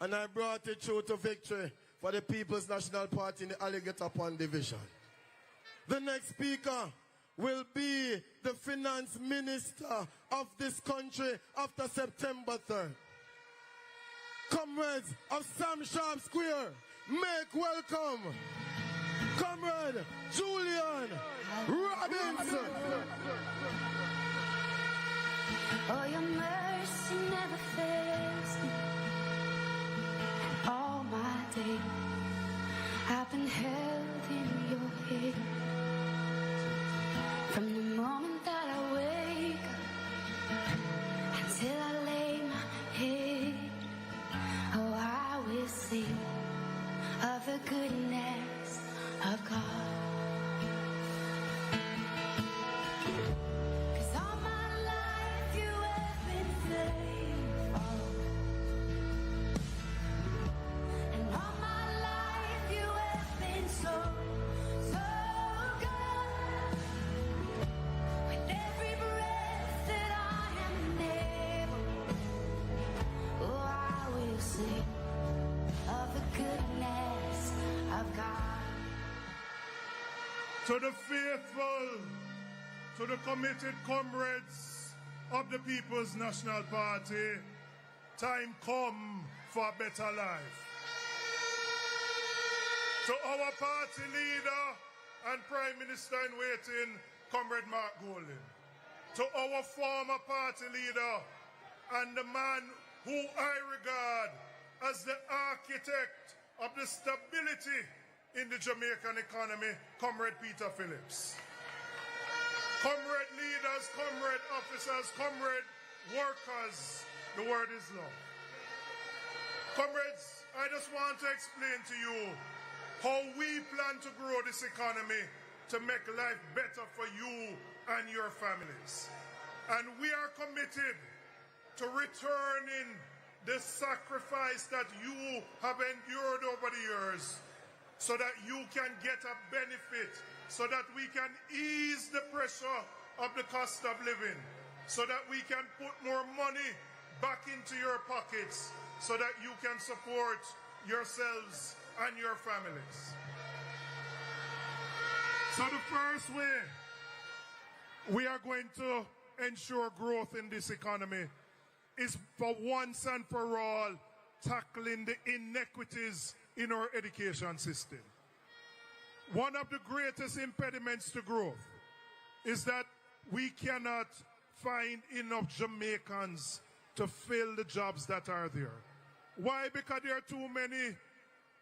And I brought it through to victory for the People's National Party in the Alligator Pond Division. The next speaker will be the finance minister of this country after September 3rd. Comrades of Sam Sharpe Square, make welcome Comrade Julian Robinson. Oh, your mercy never fails me. All my days I've been held in your hand. From the moment that I wake up until I lay my head, oh, I will sing of the goodness of God. 'Cause all my life you have been faithful, and all my life you have been so, so good. With every breath that I am able, oh, I will sing of the goodness of God. To the faithful, to the committed comrades of the People's National Party, time come for a better life. To our party leader and Prime Minister in waiting, Comrade Mark Golding. To our former party leader and the man who I regard as the architect of the stability in the Jamaican economy, Comrade Peter Phillips. Comrade leaders, comrade officers, comrade workers, the word is love. Comrades, I just want to explain to you how we plan to grow this economy to make life better for you and your families. And we are committed to returning the sacrifice that you have endured over the years so that you can get a benefit, so that we can ease the pressure of the cost of living, so that we can put more money back into your pockets, so that you can support yourselves and your families. So the first way we are going to ensure growth in this economy is for once and for all tackling the inequities in our education system. One of the greatest impediments to growth is that we cannot find enough Jamaicans to fill the jobs that are there. Why? Because there are too many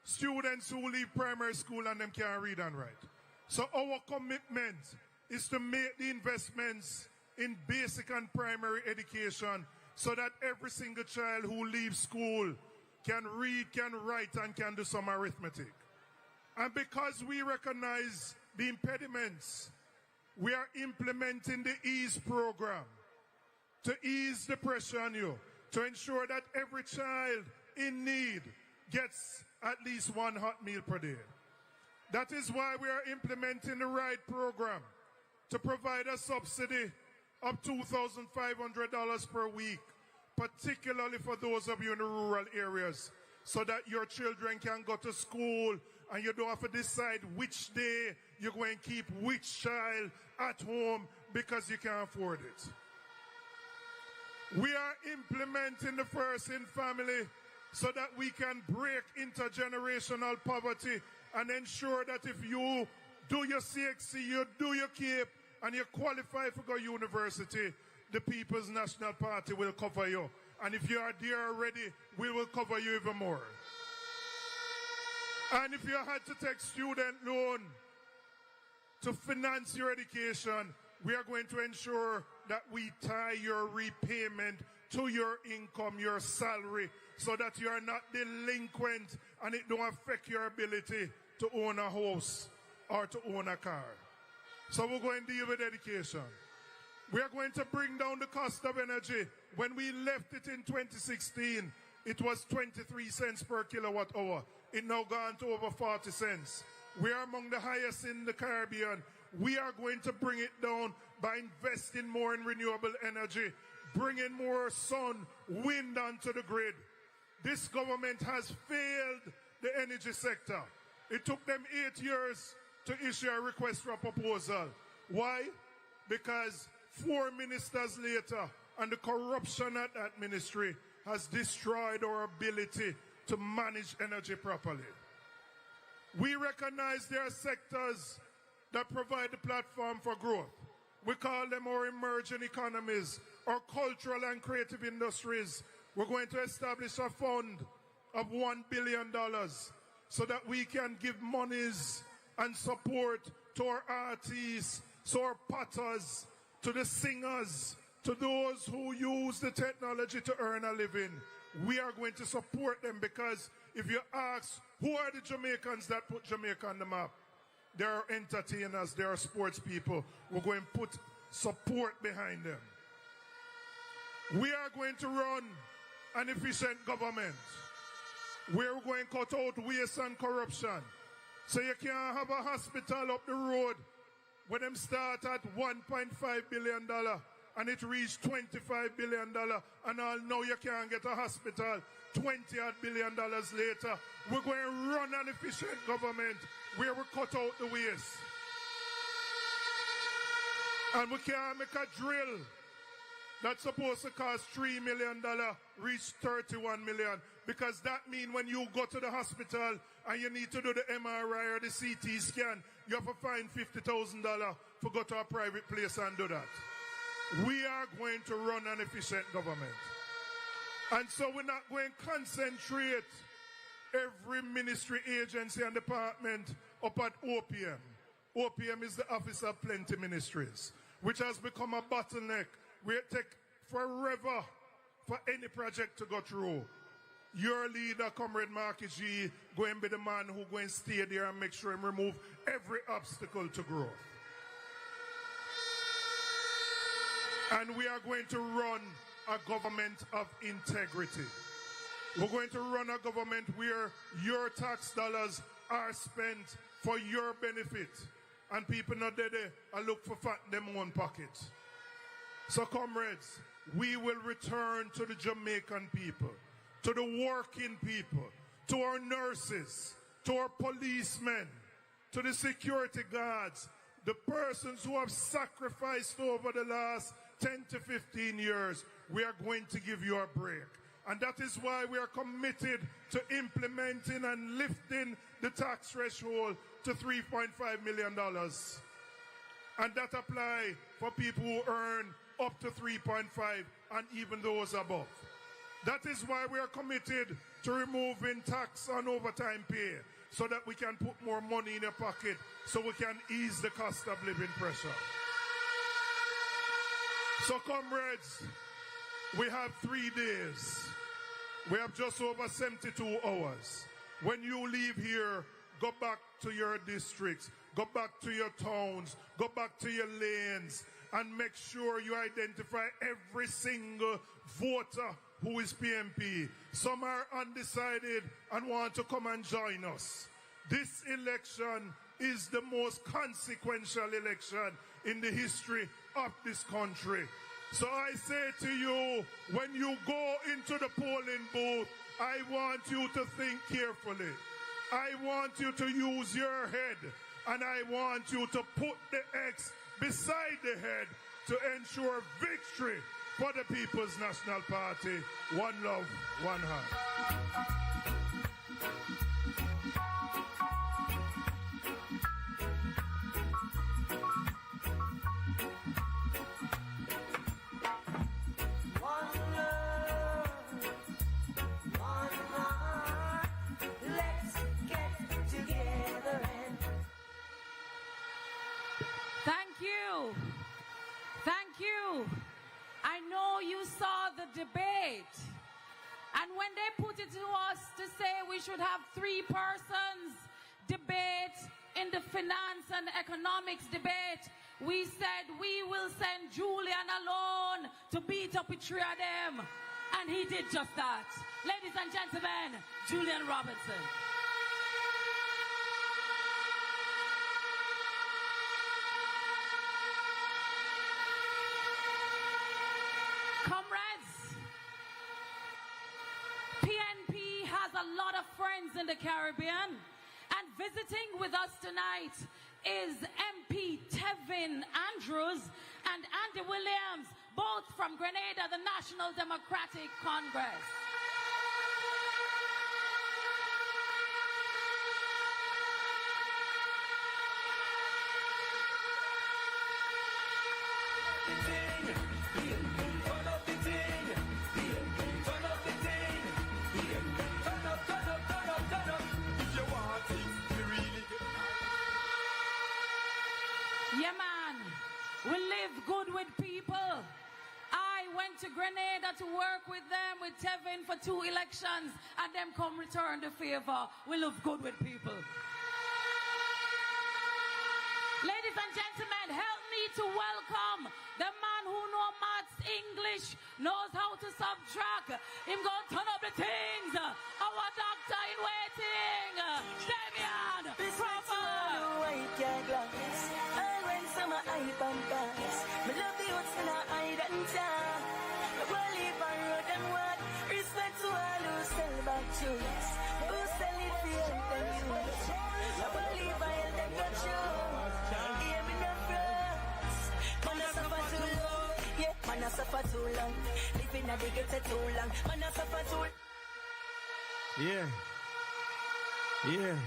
students who leave primary school and them can't read and write. So our commitment is to make the investments in basic and primary education so that every single child who leaves school can read, can write, and can do some arithmetic. And because we recognize the impediments, we are implementing the EASE program to ease the pressure on you, to ensure that every child in need gets at least one hot meal per day. That is why we are implementing the RIDE program to provide a subsidy of $2,500 per week, particularly for those of you in the rural areas, so that your children can go to school and you don't have to decide which day you're going to keep which child at home because you can't afford it. We are implementing the First in Family so that we can break intergenerational poverty and ensure that if you do your CXC, you do your CAPE, and you qualify for go university, the People's National Party will cover you. And if you are there already, we will cover you even more. And if you had to take student loan to finance your education, we are going to ensure that we tie your repayment to your income, your salary, so that you are not delinquent and it don't affect your ability to own a house or to own a car. So we're going to deal with education. We are going to bring down the cost of energy. When we left it in 2016, it was 23 cents per kilowatt hour. It now gone to over 40 cents. We are among the highest in the Caribbean. We are going to bring it down by investing more in renewable energy, bringing more sun, wind onto the grid. This government has failed the energy sector. It took them 8 years to issue a request for a proposal. Why? Because 4 ministers later, and the corruption at that ministry has destroyed our ability to manage energy properly. We recognize there are sectors that provide the platform for growth. We call them our emerging economies, our cultural and creative industries. We're going to establish a fund of $1 billion so that we can give monies and support to our artists, to our potters, to the singers, to those who use the technology to earn a living. We are going to support them because if you ask, who are the Jamaicans that put Jamaica on the map? There are entertainers, there are sports people. We're going to put support behind them. We are going to run an efficient government. We're going to cut out waste and corruption. So you can't have a hospital up the road when them start at $1.5 billion and it reached $25 billion, and all now you can't get a hospital $20 billion later. We're going to run an efficient government where we cut out the waste. And we can't make a drill that's supposed to cost $3 million reach $31 million, because that means when you go to the hospital and you need to do the MRI or the CT scan, you have to find $50,000 to go to a private place and do that. We are going to run an efficient government. And so we're not going to concentrate every ministry, agency, and department up at OPM. OPM is the Office of Plenty Ministries, which has become a bottleneck. We take forever for any project to go through. Your leader, Comrade Marky G, going to be the man who going to stay there and make sure and remove every obstacle to growth. And we are going to run a government of integrity. We're going to run a government where your tax dollars are spent for your benefit, and people not there and look for fat in them own pockets. So, comrades, we will return to the Jamaican people, to the working people, to our nurses, to our policemen, to the security guards, the persons who have sacrificed over the last 10 to 15 years. We are going to give you a break. And that is why we are committed to implementing and lifting the tax threshold to $3.5 million. And that applies for people who earn up to 3.5 and even those above. That is why we are committed to removing tax on overtime pay, so that we can put more money in your pocket, so we can ease the cost of living pressure. So, comrades, we have 3 days. We have just over 72 hours. When you leave here, go back to your districts, go back to your towns, go back to your lanes, and make sure you identify every single voter who is PNP. Some are undecided and want to come and join us. This election is the most consequential election in the history of this country. So I say to you, when you go into the polling booth, I want you to think carefully. I want you to use your head, and I want you to put the X beside the head to ensure victory for the People's National Party. One love, one heart. debate. And when they put it to us to say we should have 3 persons debate in the finance and economics debate, we said we will send Julian alone to beat up with 3 of them. And he did just that. Ladies and gentlemen, Julian Robinson. Comrades, PNP has a lot of friends in the Caribbean, and visiting with us tonight is MP Tevin Andrews and Andy Williams, both from Grenada, the National Democratic Congress. Yeah, man, we live good with people. I went to Grenada to work with them, with Tevin, for 2 elections, and them come return the favor. We live good with people. Ladies and gentlemen, help me to welcome the man who knows maths, English, knows how to subtract. Him gonna turn up the things. Our doctor in waiting, Damian Crawford. I pass. Me love the youths in a hide and talk. Me go live on road and walk. Respect to all who sell back shoes. Who sell it for help them youth. Me go live and help them got shoes. Hear me no frogs. Man a suffer too long. Yeah, man a suffer too long. Living a the ghetto too long. Man a suffer too long. Yeah. Yeah.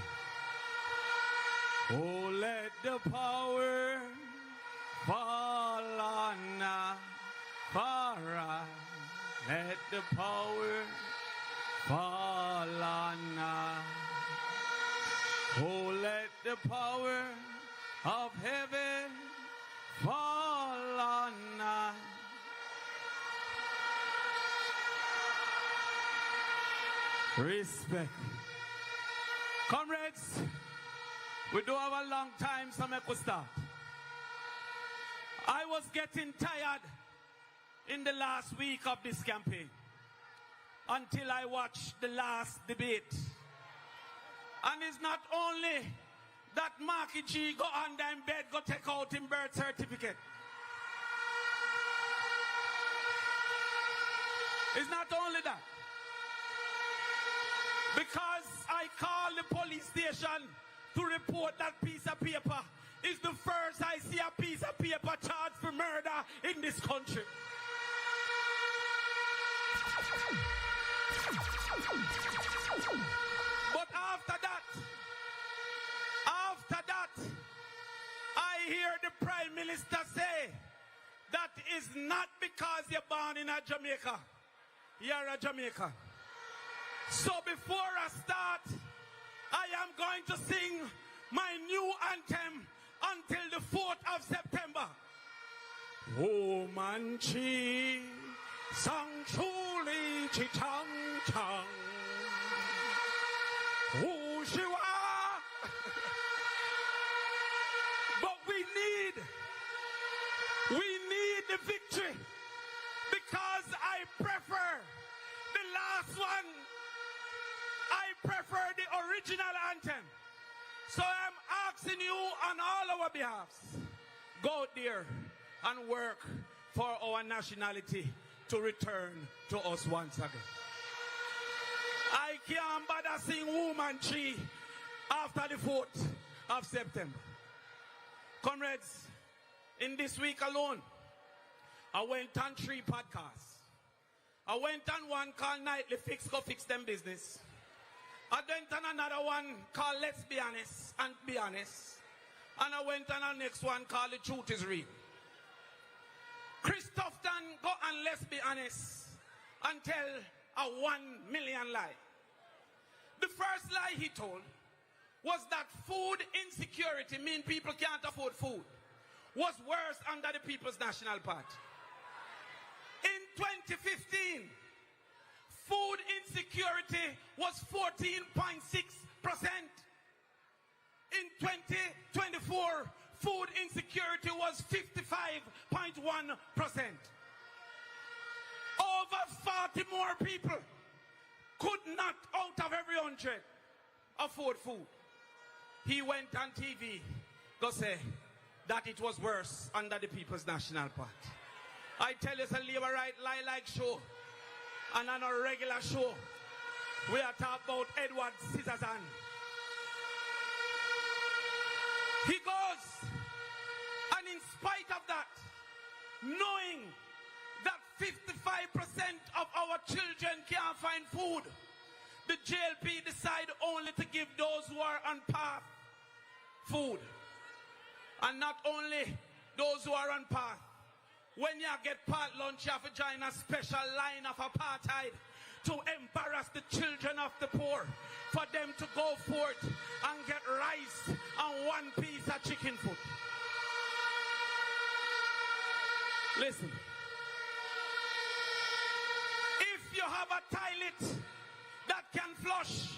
Oh, let the power fall on Farah. Let the power fall on oh, let the power of heaven fall on respect. Comrades, we do have a long time, so I could start. I was getting tired in the last week of this campaign until I watched the last debate. And it's not only that Marky G go under in bed, go take out his birth certificate. It's not only that. Because I called the police station to report that piece of paper. It's the first I see a piece of paper charged for murder in this country. But after that, I hear the Prime Minister say that is not because you're born in a Jamaica. You're a Jamaican. So before I start, I am going to sing my new anthem until the 4th of September. Oh, Manchi, sang chuli chi chang chang. Oh, Shiwa. But we need the victory because I prefer the last one. I prefer the original anthem. So I'm asking you on all our behalves, go out there and work for our nationality to return to us once again. I can't bother sing Woman Tree after the 4th of September. Comrades, in this week alone, I went on 3 podcasts. I went on one called Nightly Fix, Go Fix Them Business. I went on another one called Let's Be Honest and Be Honest. And I went on the next one called The Truth Is Real. Christoph done go and let's be honest and tell a 1 million lie. The first lie he told was that food insecurity means people can't afford food was worse under the People's National Party. In 2015, food insecurity was 14.6%. In 2024, food insecurity was 55.1%. Over 40 more people could not, out of every 100, afford food. He went on TV, go say that it was worse under the People's National Party. I tell you, it's a Labour Right Lie Like show. And on a regular show, we are talking about Edward Scissorhan. He goes, and in spite of that, knowing that 55% of our children can't find food, the JLP decide only to give those who are on path food. And not only those who are on path. When you get part lunch, you have to join a special line of apartheid to embarrass the children of the poor, for them to go forth and get rice and one piece of chicken food. Listen. If you have a toilet that can flush,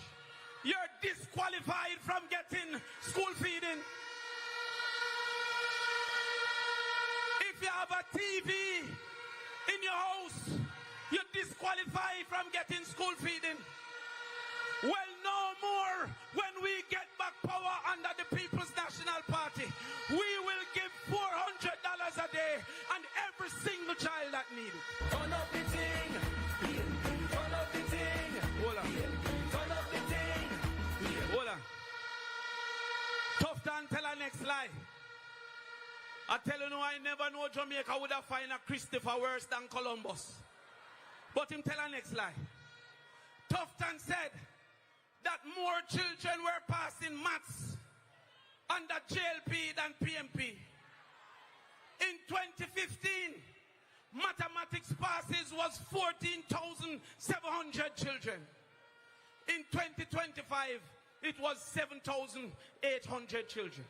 you're disqualified from getting school feeding. If you have a TV in your house, you're disqualified from getting school feeding. Well, no more when we get back power under the People's National Party. We will give $400 a day and every single child that needs it. Turn up the thing. Turn up the thing. Hold on. Turn up the thing. Hold on. Tough time, tell her next lie. I tell you, no, I never know Jamaica would have find a Christopher worse than Columbus. But him tell her next lie. Tufton said that more children were passing maths under JLP than PNP. In 2015, mathematics passes was 14,700 children. In 2025, it was 7,800 children.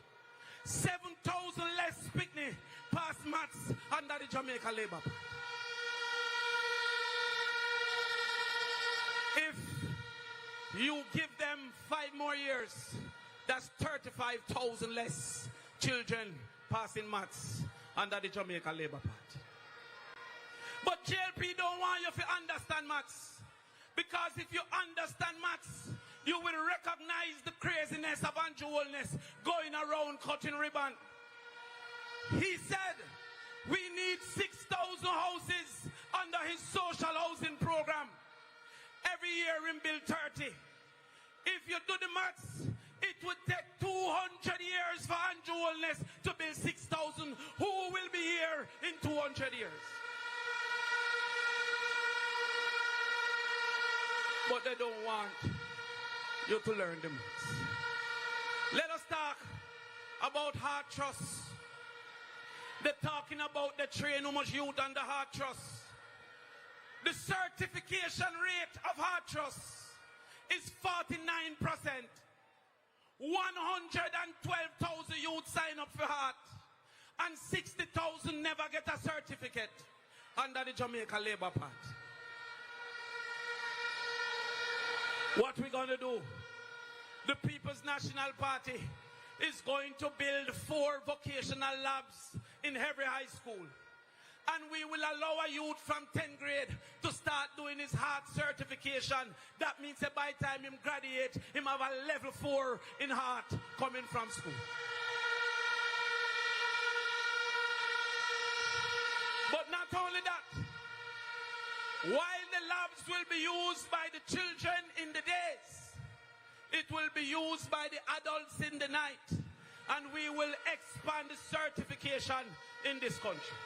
7,000 less Pitney pass maths under the Jamaica Labour Party. If you give them 5 more years, that's 35,000 less children passing maths under the Jamaica Labour Party. But JLP don't want you to understand maths, because if you understand maths, you will recognize the craziness of Andrew Holness going around cutting ribbon. He said we need 6,000 houses under his social housing program. Every year in Bill 30. If you do the maths, it would take 200 years for Andrew Holness to build 6,000. Who will be here in 200 years? But they don't want you to learn the maths. Let us talk about Heart Trust. They're talking about the train how much youth under Heart Trust. The certification rate of Heart Trust is 49%. 112,000 youth sign up for Heart, and 60,000 never get a certificate under the Jamaica Labour Party. What we're going to do? The People's National Party is going to build 4 vocational labs in every high school. And we will allow a youth from 10th grade to start doing his heart certification. That means that by the time him graduate, him have a level 4 in heart coming from school. But not only that, while the labs will be used by the children in the days, it will be used by the adults in the night. And we will expand the certification in this country.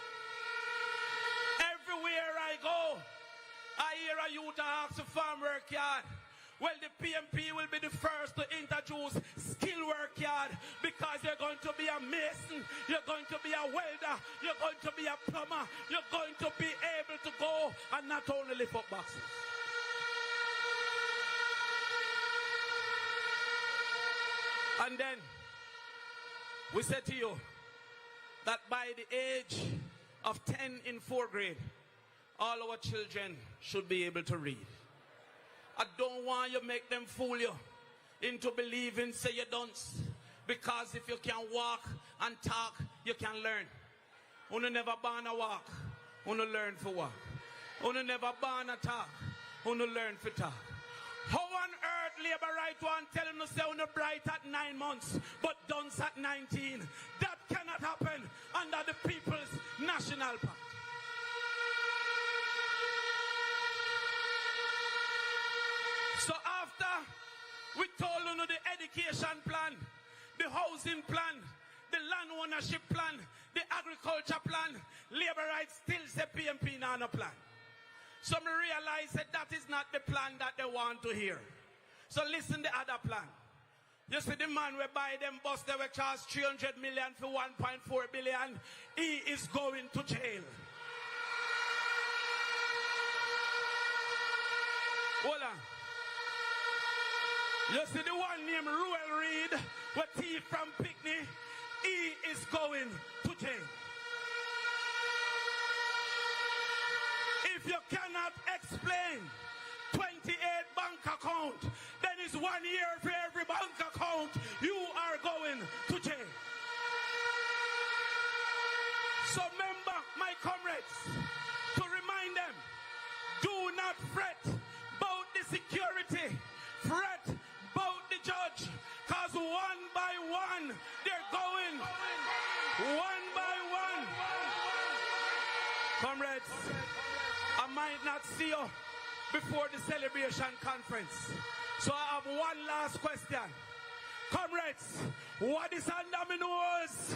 Everywhere I go, I hear a youth ask for farm work yard. Well, the PNP will be the first to introduce skill work yard, because you're going to be a mason, you're going to be a welder, you're going to be a plumber, you're going to be able to go and not only lift up boxes. And then we said to you that by the age of 10 in 4th grade, all our children should be able to read. I don't want you make them fool you into believing say you don't. Because if you can walk and talk, you can learn. Una never born a walk, una learn for walk. Una never born a talk, una learn for talk. How on earth labor right one telling us say una bright at 9 months, but dunce at 19? That cannot happen under the People's National Party. So after we told you the education plan, the housing plan, the land ownership plan, the agriculture plan, labor rights still say PNP not a plan. So me realize that is not the plan that they want to hear. So listen the other plan. You see the man we buy them bus, they will charge 300 million for 1.4 billion. He is going to jail. Hold on. You see the one named Ruel Reed, with thief from Pickney, he is going to jail. If you cannot explain 28 bank account, then it's 1 year for every bank account, you are going to jail. So remember, my comrades, to remind them, do not fret about the security, fret about the judge, because one by one, they're going, one by one. Comrades, I might not see you before the celebration conference. So I have one last question. Comrades, what is under my nose?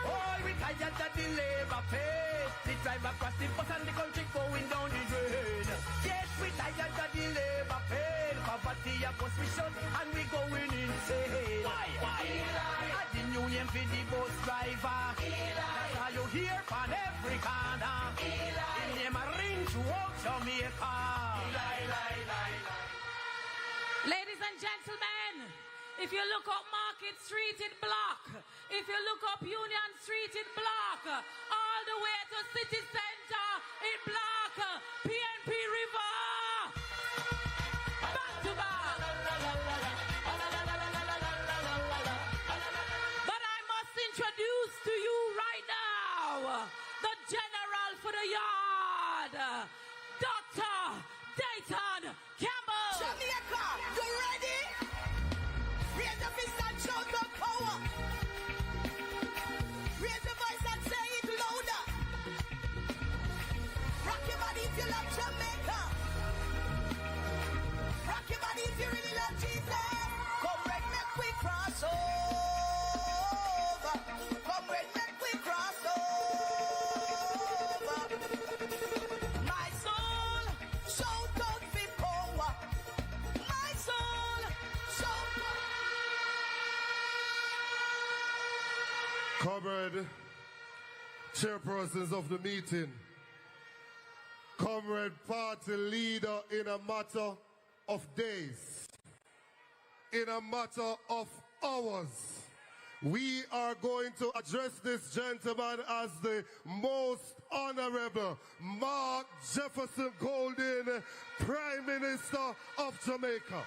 All we tired of the labor pain. The drive across the bus and the country going down the drain. Yes, we tired of the labor pain. Poverty a bus we shut and we going insane. Why? At the union for the bus driver. That's how you hear from every corner. The name a ring throughout Jamaica. Ladies and gentlemen, if you look up Market Street, it block. If you look up Union Street, it block. All the way to City Center, it block. PNP River. Back to back. But I must introduce to you right now the General for the Yard, Dr. Dayton Campbell. Jamaica, you ready? Raise the fist and shout the power. Raise the voice and say it louder. Rock your body if you love Jamaica. Rock your body if you really love Jesus. Come red, make we cross over. Come red, make we cross over. My soul, shout out the power. My soul, shout out. Comrade, chairpersons of the meeting, comrade party leader in a matter of days, in a matter of hours, we are going to address this gentleman as the most honorable Mark Jefferson Golden, Prime Minister of Jamaica.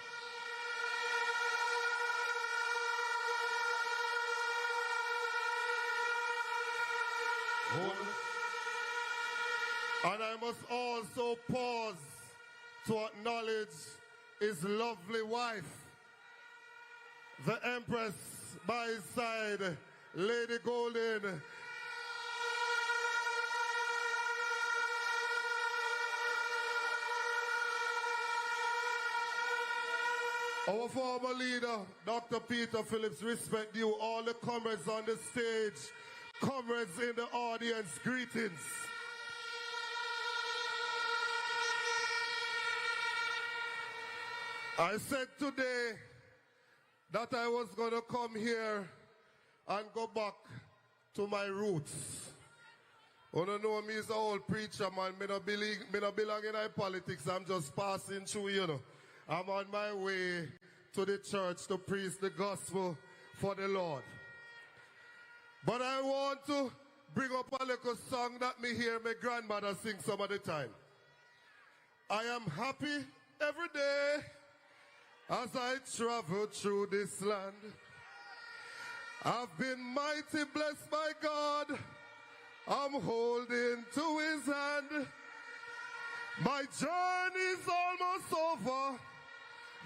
And I must also pause to acknowledge his lovely wife, the Empress by his side, Lady Golden. Our former leader, Dr. Peter Phillips, respect you, all the comrades on the stage, comrades in the audience, greetings. I said today that I was going to come here and go back to my roots. You don't know me as an old preacher, man. Me not belong in politics. I'm just passing through, you know. I'm on my way to the church to preach the gospel for the Lord. But I want to bring up a little song that me hear my grandmother sing some of the time. I am happy every day as I travel through this land. I've been mighty blessed by God. I'm holding to his hand. My journey's almost over.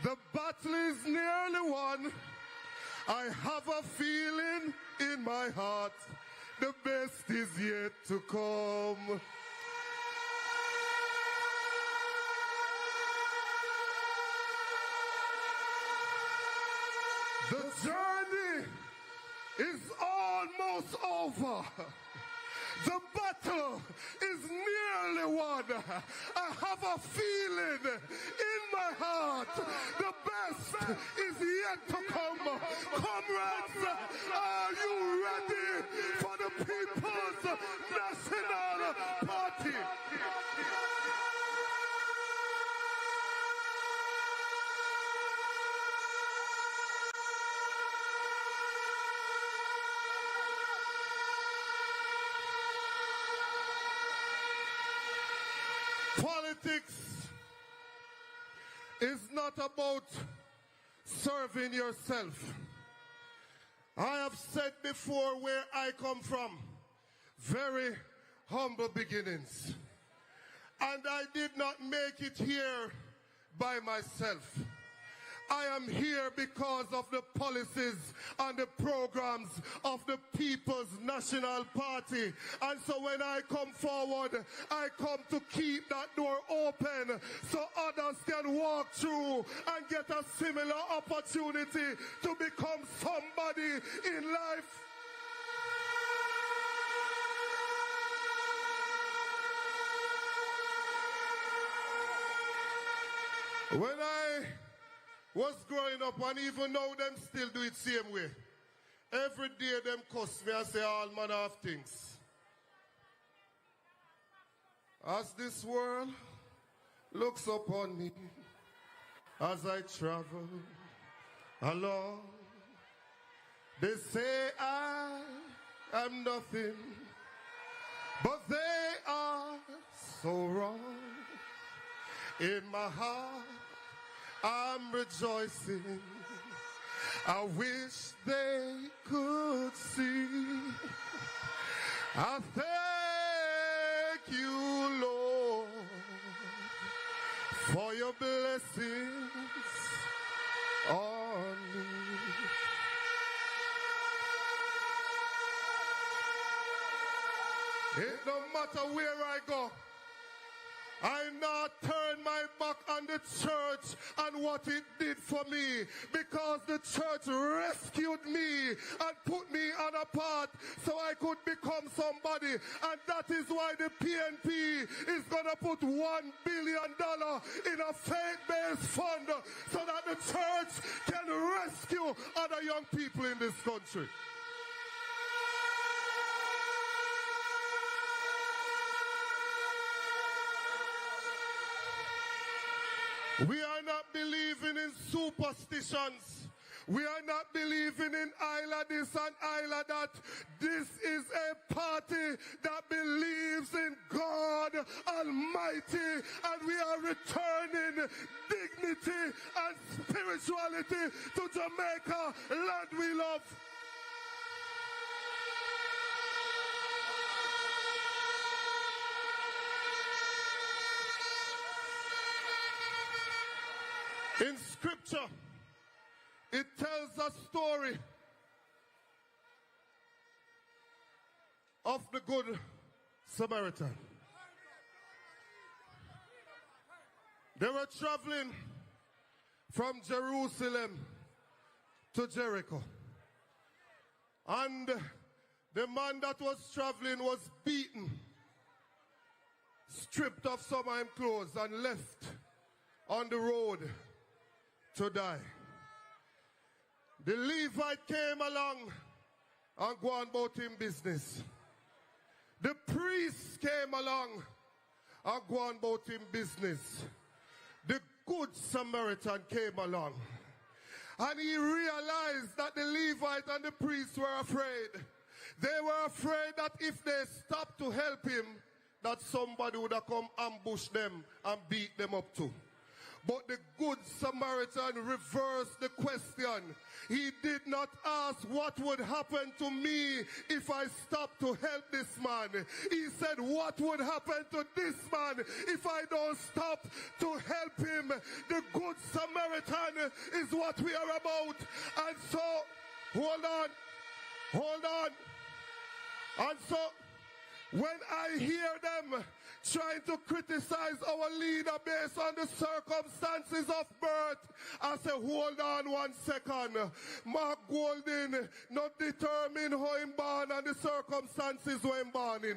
The battle is nearly won. I have a feeling in my heart the best is yet to come. The journey is almost over. The battle is nearly won. I have a feeling in my heart the best is yet to come. Comrades, are you ready for the People's National Party? Politics is not about serving yourself. I have said before where I come from, very humble beginnings. And I did not make it here by myself. I am here because of the policies and the programs of the People's National Party. And so when I come forward, I come to keep that door open so others can walk through and get a similar opportunity to become somebody in life. When I was growing up, and even now them still do it same way. Every day them cuss me and say all manner of things. As this world looks upon me, as I travel along, they say I am nothing, but they are so wrong. In my heart, I'm rejoicing. I wish they could see. I thank you, Lord, for your blessings on me. It don't matter where I go, I not turn my back on the church and what it did for me, because the church rescued me and put me on a path so I could become somebody. And that is why the PNP is going to put $1 billion in a faith-based fund so that the church can rescue other young people in this country. We are not believing in superstitions. We are not believing in Isla this and Isla that. This is a party that believes in God Almighty, and we are returning dignity and spirituality to Jamaica, land we love. In scripture, it tells a story of the Good Samaritan. They were traveling from Jerusalem to Jericho. And the man that was traveling was beaten, stripped of some of his clothes, and left on the road to die. The Levite came along and go on about him business. The priest came along and go on about him business. The Good Samaritan came along, and he realized that the Levite and the priest were afraid. They were afraid that if they stopped to help him, that somebody would have come ambush them and beat them up too. But the good Samaritan reversed the question. He did not ask what would happen to me if I stopped to help this man. He said, what would happen to this man if I don't stop to help him? The good Samaritan is what we are about. And so, hold on. And so, when I hear them trying to criticize our leader based on the circumstances of birth, I say, hold on 1 second. Mark Golding not determine how him born and the circumstances when him born in.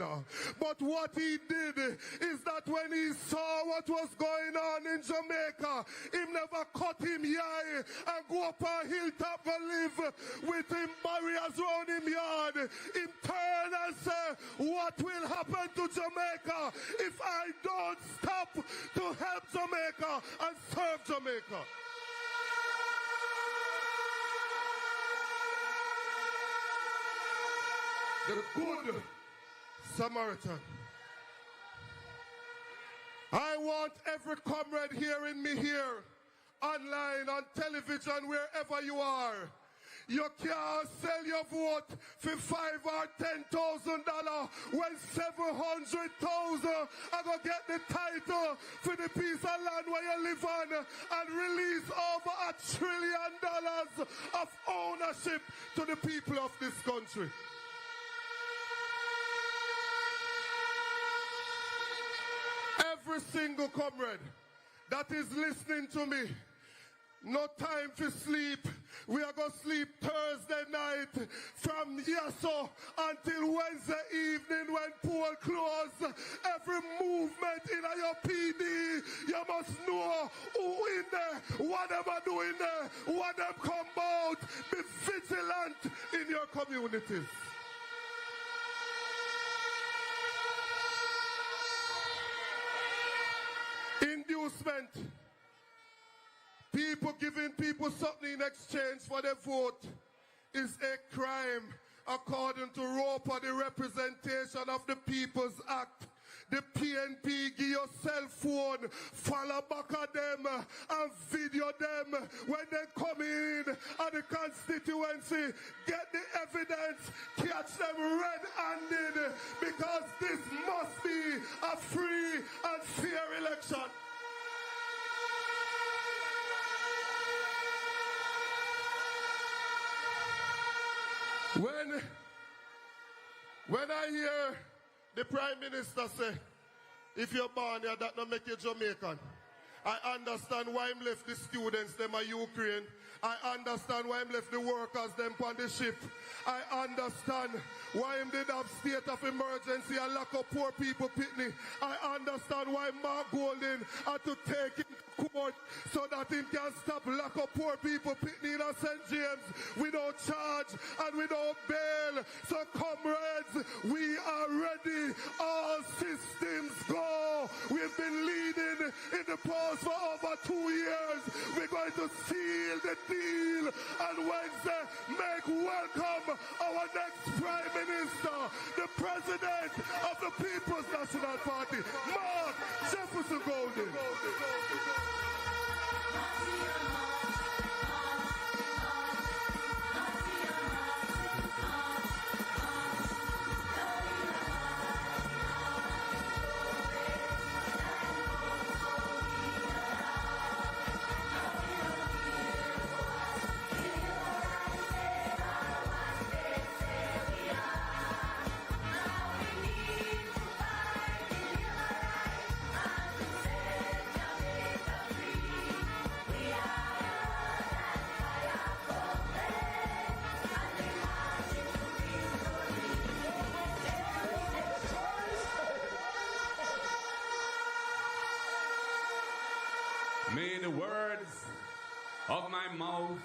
But what he did is that when he saw what was going on in Jamaica, him never cut him eye and go up a hilltop and live with him barriers around him yard. Him turn and say, what will happen to Jamaica if I don't stop to help Jamaica and serve Jamaica? The good Samaritan. I want every comrade hearing me here, online, on television, wherever you are. You can't sell your vote for $5,000 or $10,000 when 700,000 are going to get the title for the piece of land where you live on and release over $1 trillion of ownership to the people of this country. Every single comrade that is listening to me, no time for sleep. We are going to sleep Thursday night from Yasso until Wednesday evening when poll close. Every movement in your PD, you must know who in there, what them are doing there, what them come out. Be vigilant in your communities. Inducement. People giving people something in exchange for their vote is a crime according to ROPA, the Representation of the People's Act. The PNP give your cell phone, follow back at them and video them when they come in at the constituency. Get the evidence, catch them red-handed, because this must be a free and fair election. When I hear the Prime Minister say, if you're born here, that don't make you Jamaican. I understand why him left the students, them are Ukraine. I understand why him left the workers, them on the ship. I understand why him did have state of emergency and lock up poor people pitney. I understand why Mark Golding had to take him to court so that him can stop lock up poor people pitney in St. James without charge and without bail. So comrades, we are ready. All systems go. We've been leading in the polls for over 2 years. We're going to seal the deal on Wednesday. Make welcome our next Prime Minister, the President of the People's National Party, Mark Jefferson Golding. May the words of my mouth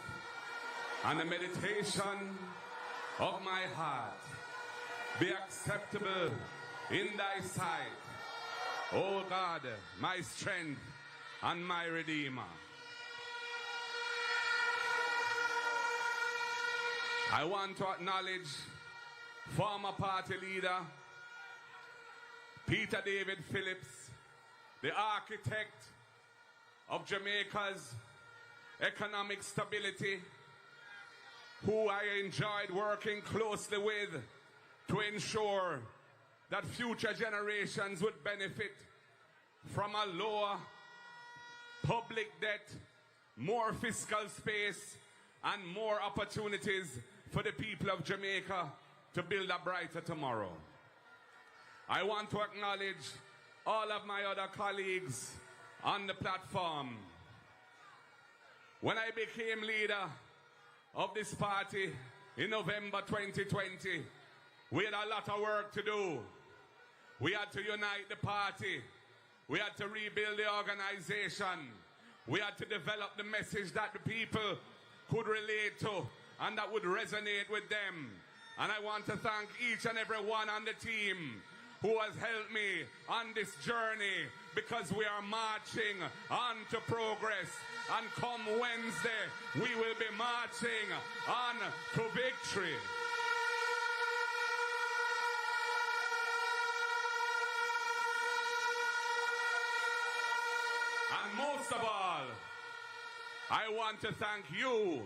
and the meditation of my heart be acceptable in thy sight, O God, my strength and my Redeemer. I want to acknowledge former party leader, Peter David Phillips, the architect of Jamaica's economic stability, who I enjoyed working closely with to ensure that future generations would benefit from a lower public debt, more fiscal space, and more opportunities for the people of Jamaica to build a brighter tomorrow. I want to acknowledge all of my other colleagues on the platform. When I became leader of this party in November 2020, we had a lot of work to do. We had to unite the party. We had to rebuild the organization. We had to develop the message that the people could relate to and that would resonate with them. And I want to thank each and every one on the team who has helped me on this journey, because we are marching on to progress. And come Wednesday, we will be marching on to victory. And most of all, I want to thank you,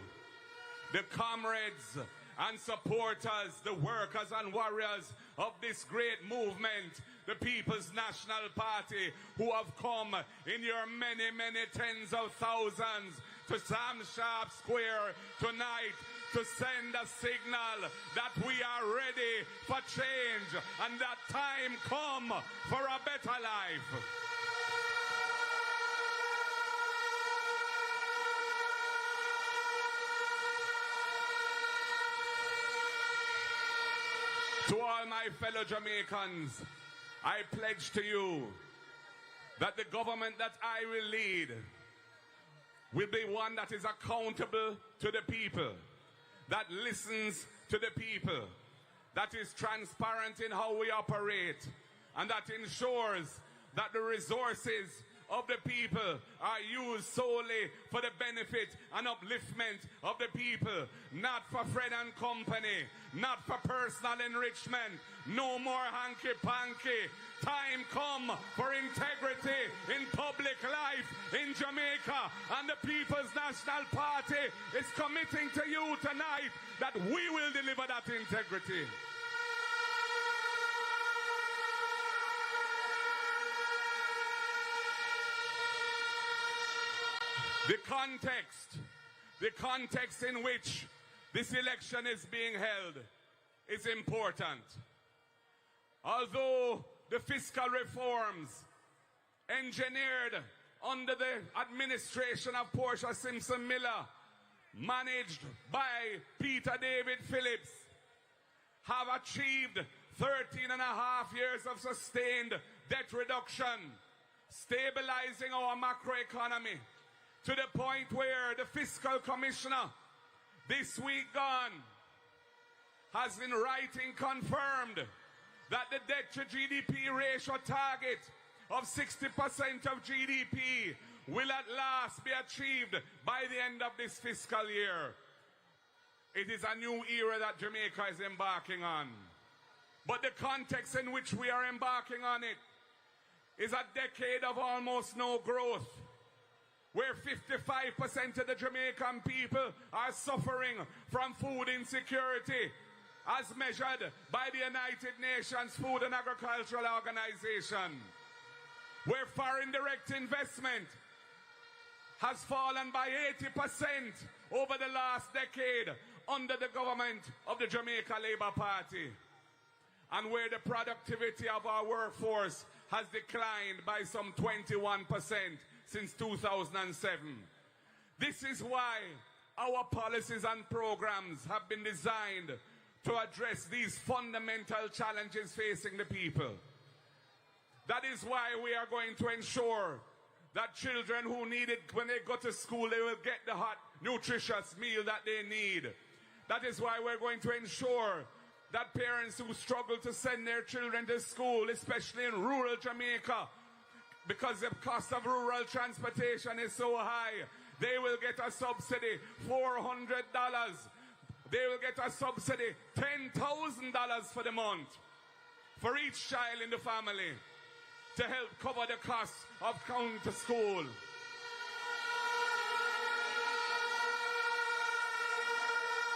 the comrades and supporters, the workers and warriors of this great movement, the People's National Party, who have come in your many, many tens of thousands to Sam Sharpe Square tonight to send a signal that we are ready for change and that time come for a better life. To all my fellow Jamaicans, I pledge to you that the government that I will lead will be one that is accountable to the people, that listens to the people, that is transparent in how we operate, and that ensures that the resources of the people are used solely for the benefit and upliftment of the people, not for Fred and company, not for personal enrichment. No more hanky-panky. Time come for integrity in public life in Jamaica, and the People's National Party is committing to you tonight that we will deliver that integrity. The context in which this election is being held is important. Although the fiscal reforms engineered under the administration of Portia Simpson Miller, managed by Peter David Phillips, have achieved 13 and a half years of sustained debt reduction, stabilizing our macroeconomy, to the point where the fiscal commissioner this week gone has in writing confirmed that the debt to GDP ratio target of 60% of GDP will at last be achieved by the end of this fiscal year. It is a new era that Jamaica is embarking on. But the context in which we are embarking on it is a decade of almost no growth, where 55% of the Jamaican people are suffering from food insecurity, as measured by the United Nations Food and Agricultural Organization, where foreign direct investment has fallen by 80% over the last decade under the government of the Jamaica Labour Party, and where the productivity of our workforce has declined by some 21% since 2007. This is why our policies and programs have been designed to address these fundamental challenges facing the people. That is why we are going to ensure that children who need it when they go to school, they will get the hot, nutritious meal that they need. That is why we're going to ensure that parents who struggle to send their children to school, especially in rural Jamaica, because the cost of rural transportation is so high, they will get a subsidy, $400 they will get a subsidy, $10,000 for the month, for each child in the family, to help cover the cost of going to school.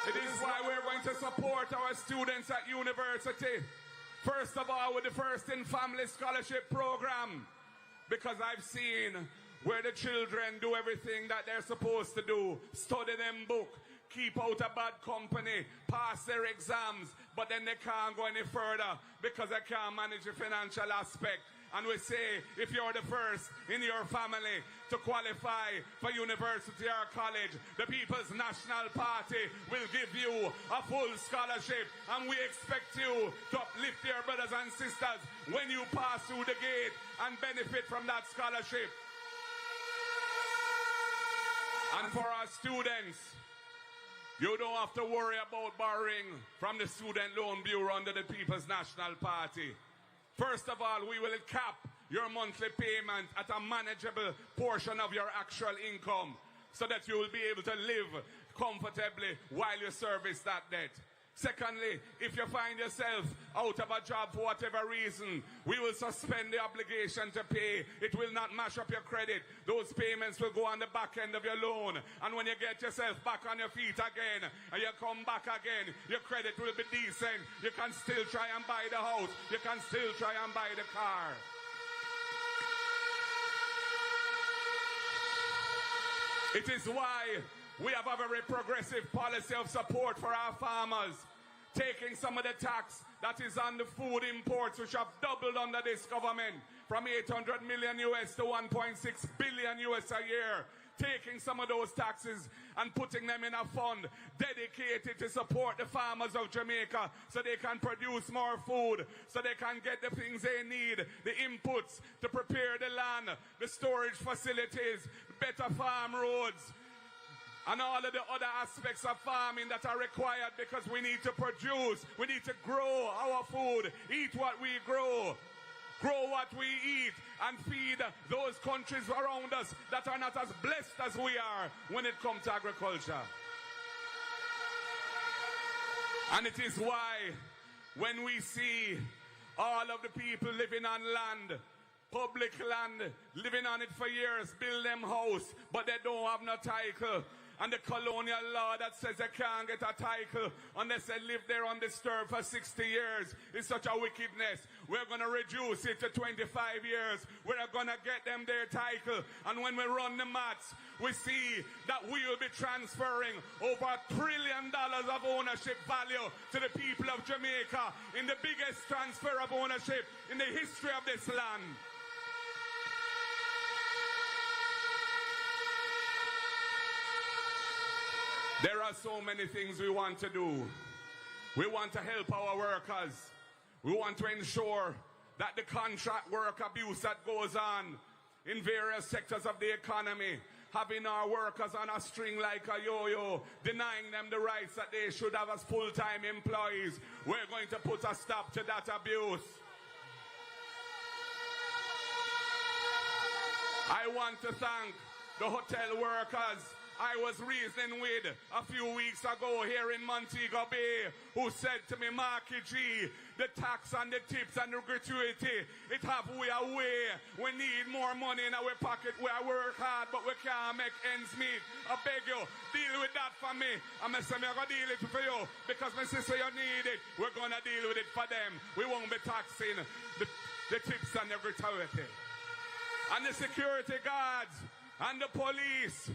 It is why we're going to support our students at university. First of all, with the First in Family Scholarship Program, because I've seen where the children do everything that they're supposed to do. Study them book, keep out of bad company, pass their exams, but then they can't go any further because they can't manage the financial aspect. And we say, if you're the first in your family to qualify for university or college, the People's National Party will give you a full scholarship. And we expect you to uplift your brothers and sisters when you pass through the gate and benefit from that scholarship. And for our students, you don't have to worry about borrowing from the Student Loan Bureau under the People's National Party. First of all, we will cap your monthly payment at a manageable portion of your actual income so that you will be able to live comfortably while you service that debt. Secondly, if you find yourself out of a job for whatever reason, we will suspend the obligation to pay. It will not mash up your credit. Those payments will go on the back end of your loan. And when you get yourself back on your feet again, and you come back again, your credit will be decent. You can still try and buy the house. You can still try and buy the car. It is why we have a very progressive policy of support for our farmers, taking some of the tax that is on the food imports, which have doubled under this government, from 800 million US to 1.6 billion US a year, taking some of those taxes and putting them in a fund dedicated to support the farmers of Jamaica so they can produce more food, so they can get the things they need, the inputs to prepare the land, the storage facilities, better farm roads, and all of the other aspects of farming that are required, because we need to produce, we need to grow our food, eat what we grow what we eat, and feed those countries around us that are not as blessed as we are when it comes to agriculture. And it is why when we see all of the people living on land, public land, living on it for years, build them house, but they don't have no title, and the colonial law that says they can't get a title unless they live there undisturbed for 60 years is such a wickedness. We're going to reduce it to 25 years. We're going to get them their title. And when we run the maths, we see that we will be transferring over $1 trillion of ownership value to the people of Jamaica in the biggest transfer of ownership in the history of this land. There are so many things we want to do. We want to help our workers. We want to ensure that the contract work abuse that goes on in various sectors of the economy, having our workers on a string like a yo-yo, denying them the rights that they should have as full-time employees. We're going to put a stop to that abuse. I want to thank the hotel workers I was reasoning with a few weeks ago here in Montego Bay, who said to me, Marky G, the tax and the tips and the gratuity, it have we away. We need more money in our pocket. We work hard, but we can't make ends meet. I beg you, deal with that for me. I'm going to deal it for you, because my sister, you need it. We're going to deal with it for them. We won't be taxing the tips and the gratuity. And the security guards and the police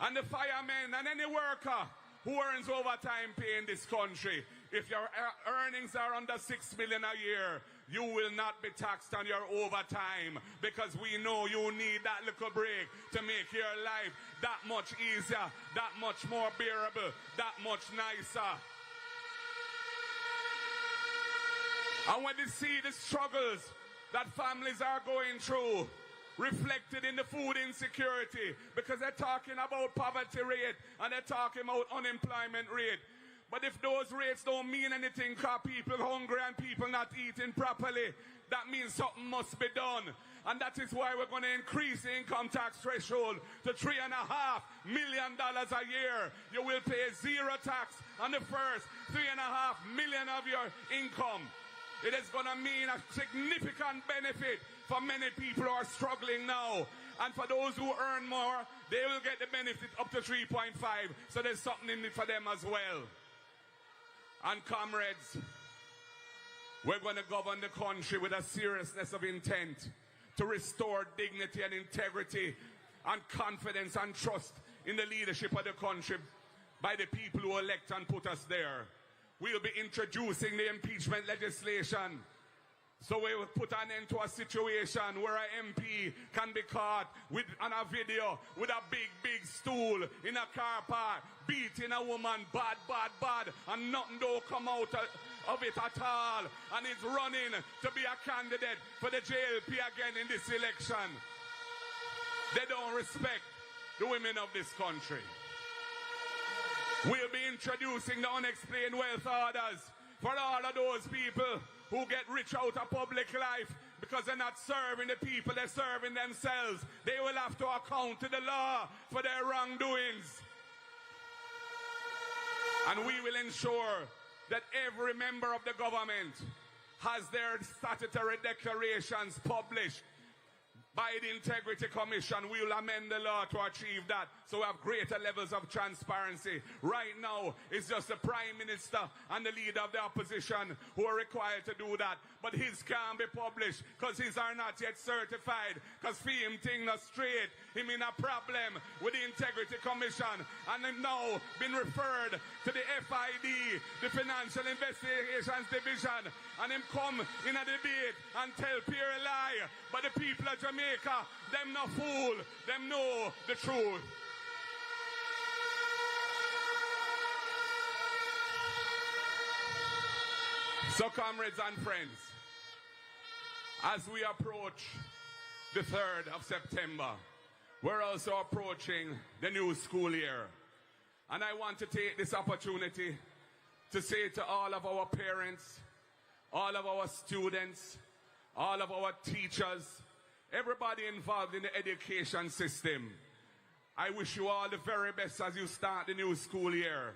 and the firemen and any worker who earns overtime pay in this country, if your earnings are under $6 million a year, you will not be taxed on your overtime, because we know you need that little break to make your life that much easier, that much more bearable, that much nicer. And when you see the struggles that families are going through, reflected in the food insecurity, because they're talking about poverty rate and they're talking about unemployment rate. But if those rates don't mean anything because people hungry and people not eating properly, that means something must be done. And that is why we're going to increase the income tax threshold to $3.5 million a year. You will pay zero tax on the first $3.5 million of your income. It is going to mean a significant benefit for many people who are struggling now. And for those who earn more, they will get the benefit up to 3.5. So there's something in it for them as well. And comrades, we're going to govern the country with a seriousness of intent to restore dignity and integrity and confidence and trust in the leadership of the country by the people who elect and put us there. We'll be introducing the impeachment legislation. So we will put an end to a situation where an MP can be caught on a video with a big stool in a car park, beating a woman bad, and nothing don't come out of it at all. And he's running to be a candidate for the JLP again in this election. They don't respect the women of this country. We'll be introducing the unexplained wealth orders for all of those people who get rich out of public life because they're not serving the people, they're serving themselves. They will have to account to the law for their wrongdoings. And we will ensure that every member of the government has their statutory declarations published by the Integrity Commission. We will amend the law to achieve that, so we have greater levels of transparency. Right now, it's just the Prime Minister and the leader of the opposition who are required to do that. But his can't be published because his are not yet certified. Because for him thing not straight, him in a problem with the Integrity Commission, and him now been referred to the FID, the Financial Investigations Division, and him come in a debate and tell pure lie. But the people of Jamaica, them no fool, them know the truth. So comrades and friends, as we approach the 3rd of September, we're also approaching the new school year. And I want to take this opportunity to say to all of our parents, all of our students, all of our teachers, everybody involved in the education system, I wish you all the very best as you start the new school year.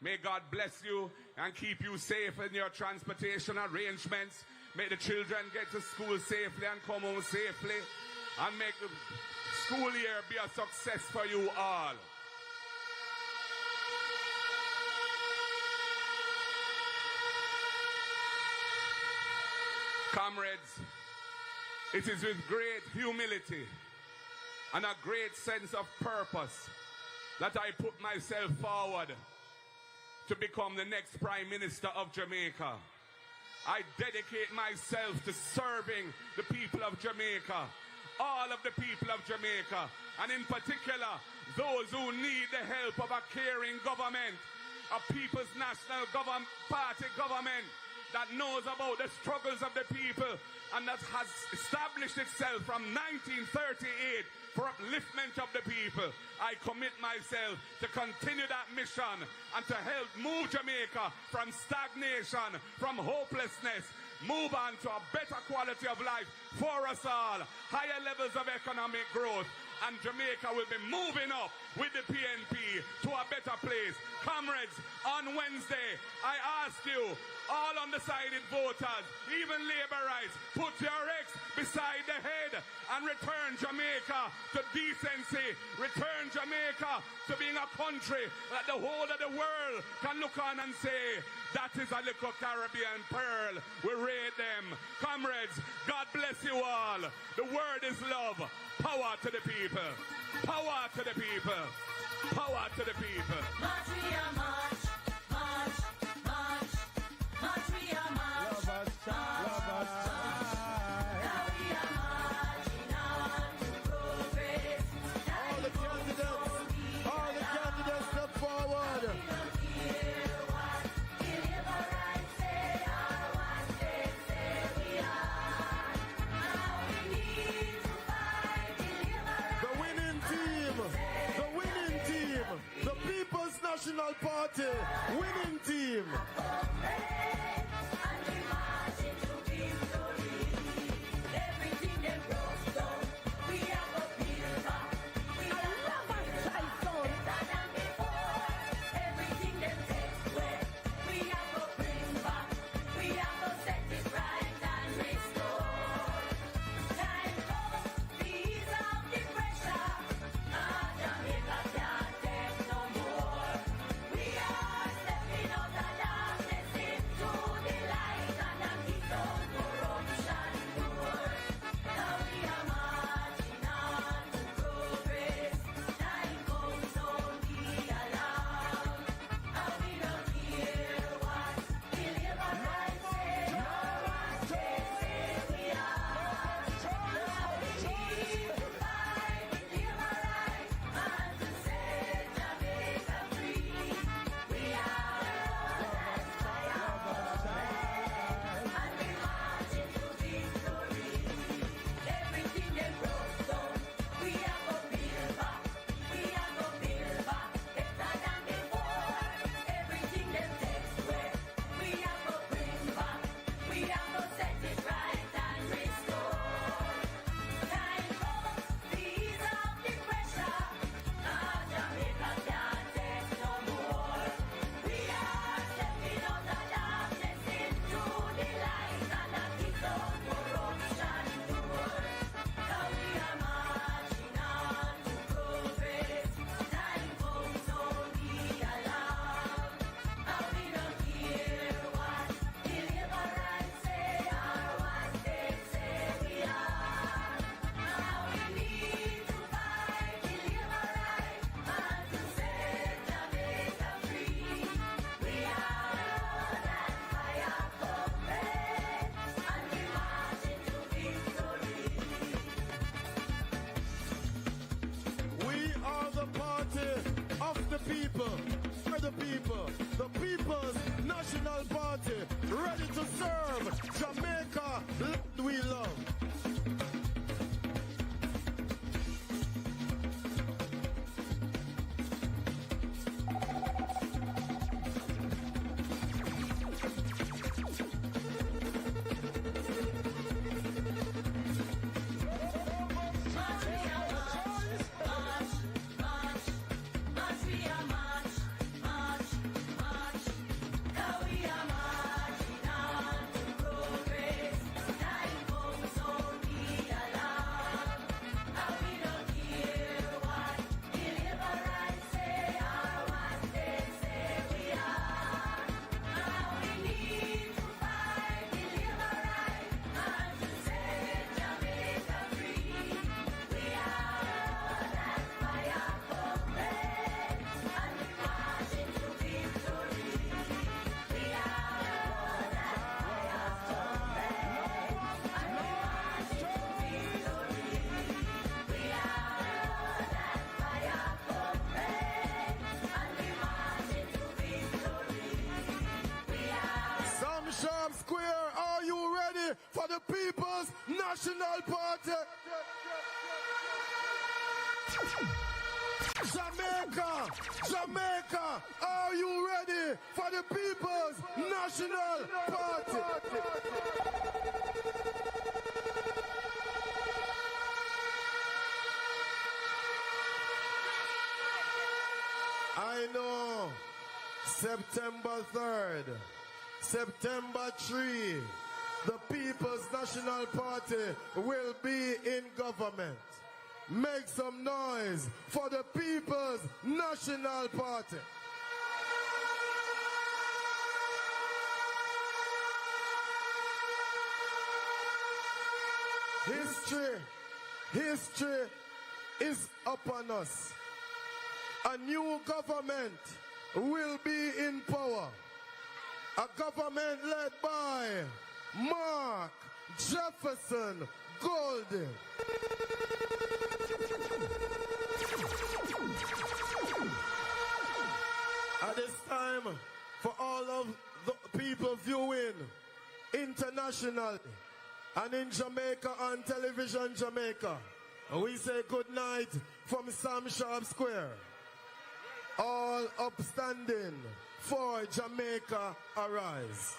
May God bless you and keep you safe in your transportation arrangements. May the children get to school safely and come home safely. And make the school year be a success for you all. Comrades, it is with great humility and a great sense of purpose that I put myself forward to become the next Prime Minister of Jamaica. I dedicate myself to serving the people of Jamaica, all of the people of Jamaica, and in particular, those who need the help of a caring government, a People's National Party government that knows about the struggles of the people and that has established itself from 1938 for upliftment of the people. I commit myself to continue that mission and to help move Jamaica from stagnation, from hopelessness, move on to a better quality of life for us all, higher levels of economic growth, and Jamaica will be moving up with the PNP to a better place. Comrades, on Wednesday, I ask you, all undecided voters, even Labourites, put your X beside the head and return Jamaica to decency. Return Jamaica to being a country that the whole of the world can look on and say, that is a little Caribbean pearl. We rate them. Comrades, God bless you all. The word is love. Power to the people. Power to the people. Power to the people. March, we are march. March, march. March, we are march. Love us, love us. Now we are marching on to progress. All the candidates step forward. National Party winning team. Everything they broke. people, for the people, the People's National Party, ready to serve Jamaica, land we love. Sharpe Square, are you ready for the People's National Party? Jamaica, Jamaica, are you ready for the People's National Party? I know September 3rd, September 3, the People's National Party will be in government. Make some noise for the People's National Party. History is upon us. A new government will be in power. A government led by Mark Jefferson Golding. At this time, for all of the people viewing internationally and in Jamaica on television Jamaica, we say good night from Sharpe Square. All upstanding for Jamaica arise.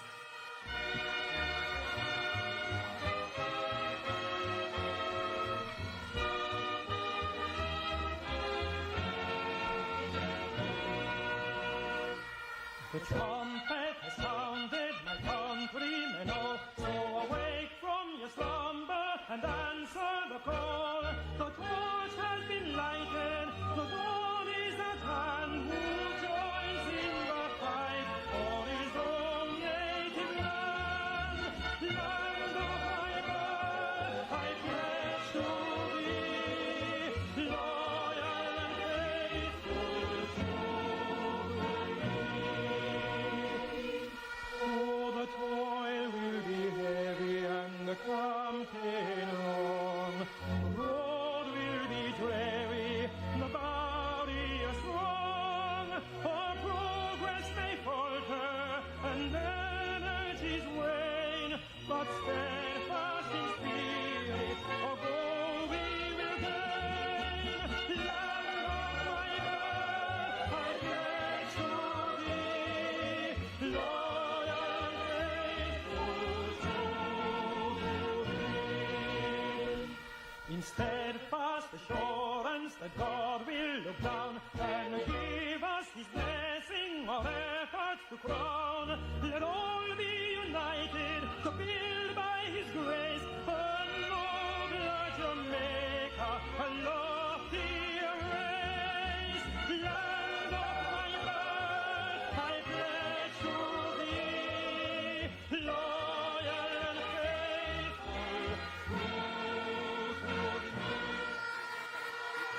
The trumpet has sounded, my countrymen all, so awake from your slumber and answer the call. The torch has been lighted, the dawn is at hand. Who joins in the fight for his own native land? Land of my birth, I pledge to be loyal and faithful to thee. Oh, the toil will be heavy and the campaign long. The road will be dreary, the body is strong. Our progress may falter and energies wane, but steadfast in spirit, our goal we will gain. Land of my birth, I pledge to thee, loyal and faithful to thee. In steadfast assurance that God will look down and give us his blessing of efforts to crown. Let all be united to build by his grace a nobler Jamaica, a loftier race. Land of my birth, I pledge to thee, loyal and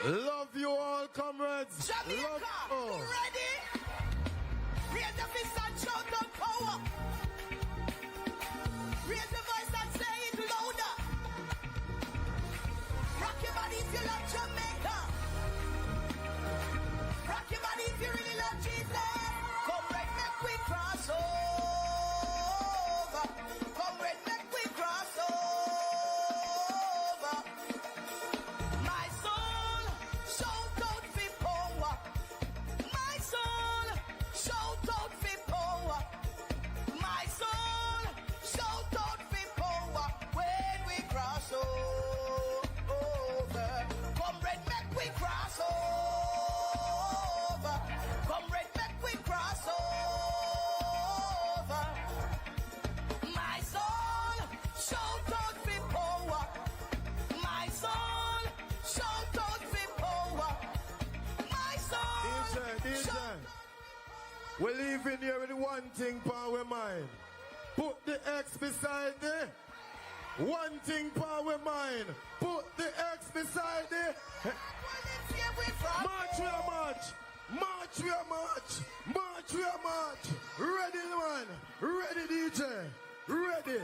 faithful. Love you all, comrades. Jamaica, Love you all. ready? Raise the fist and shout the power. Raise the voice and say it louder. Rock your body if you love Jamaica. Rock your body if you We leaving here with one thing for our mind. Put the X beside the. One thing for our mind. Put the X beside the. March we are march. March we are march. March we are march. Ready man. Ready DJ. Ready.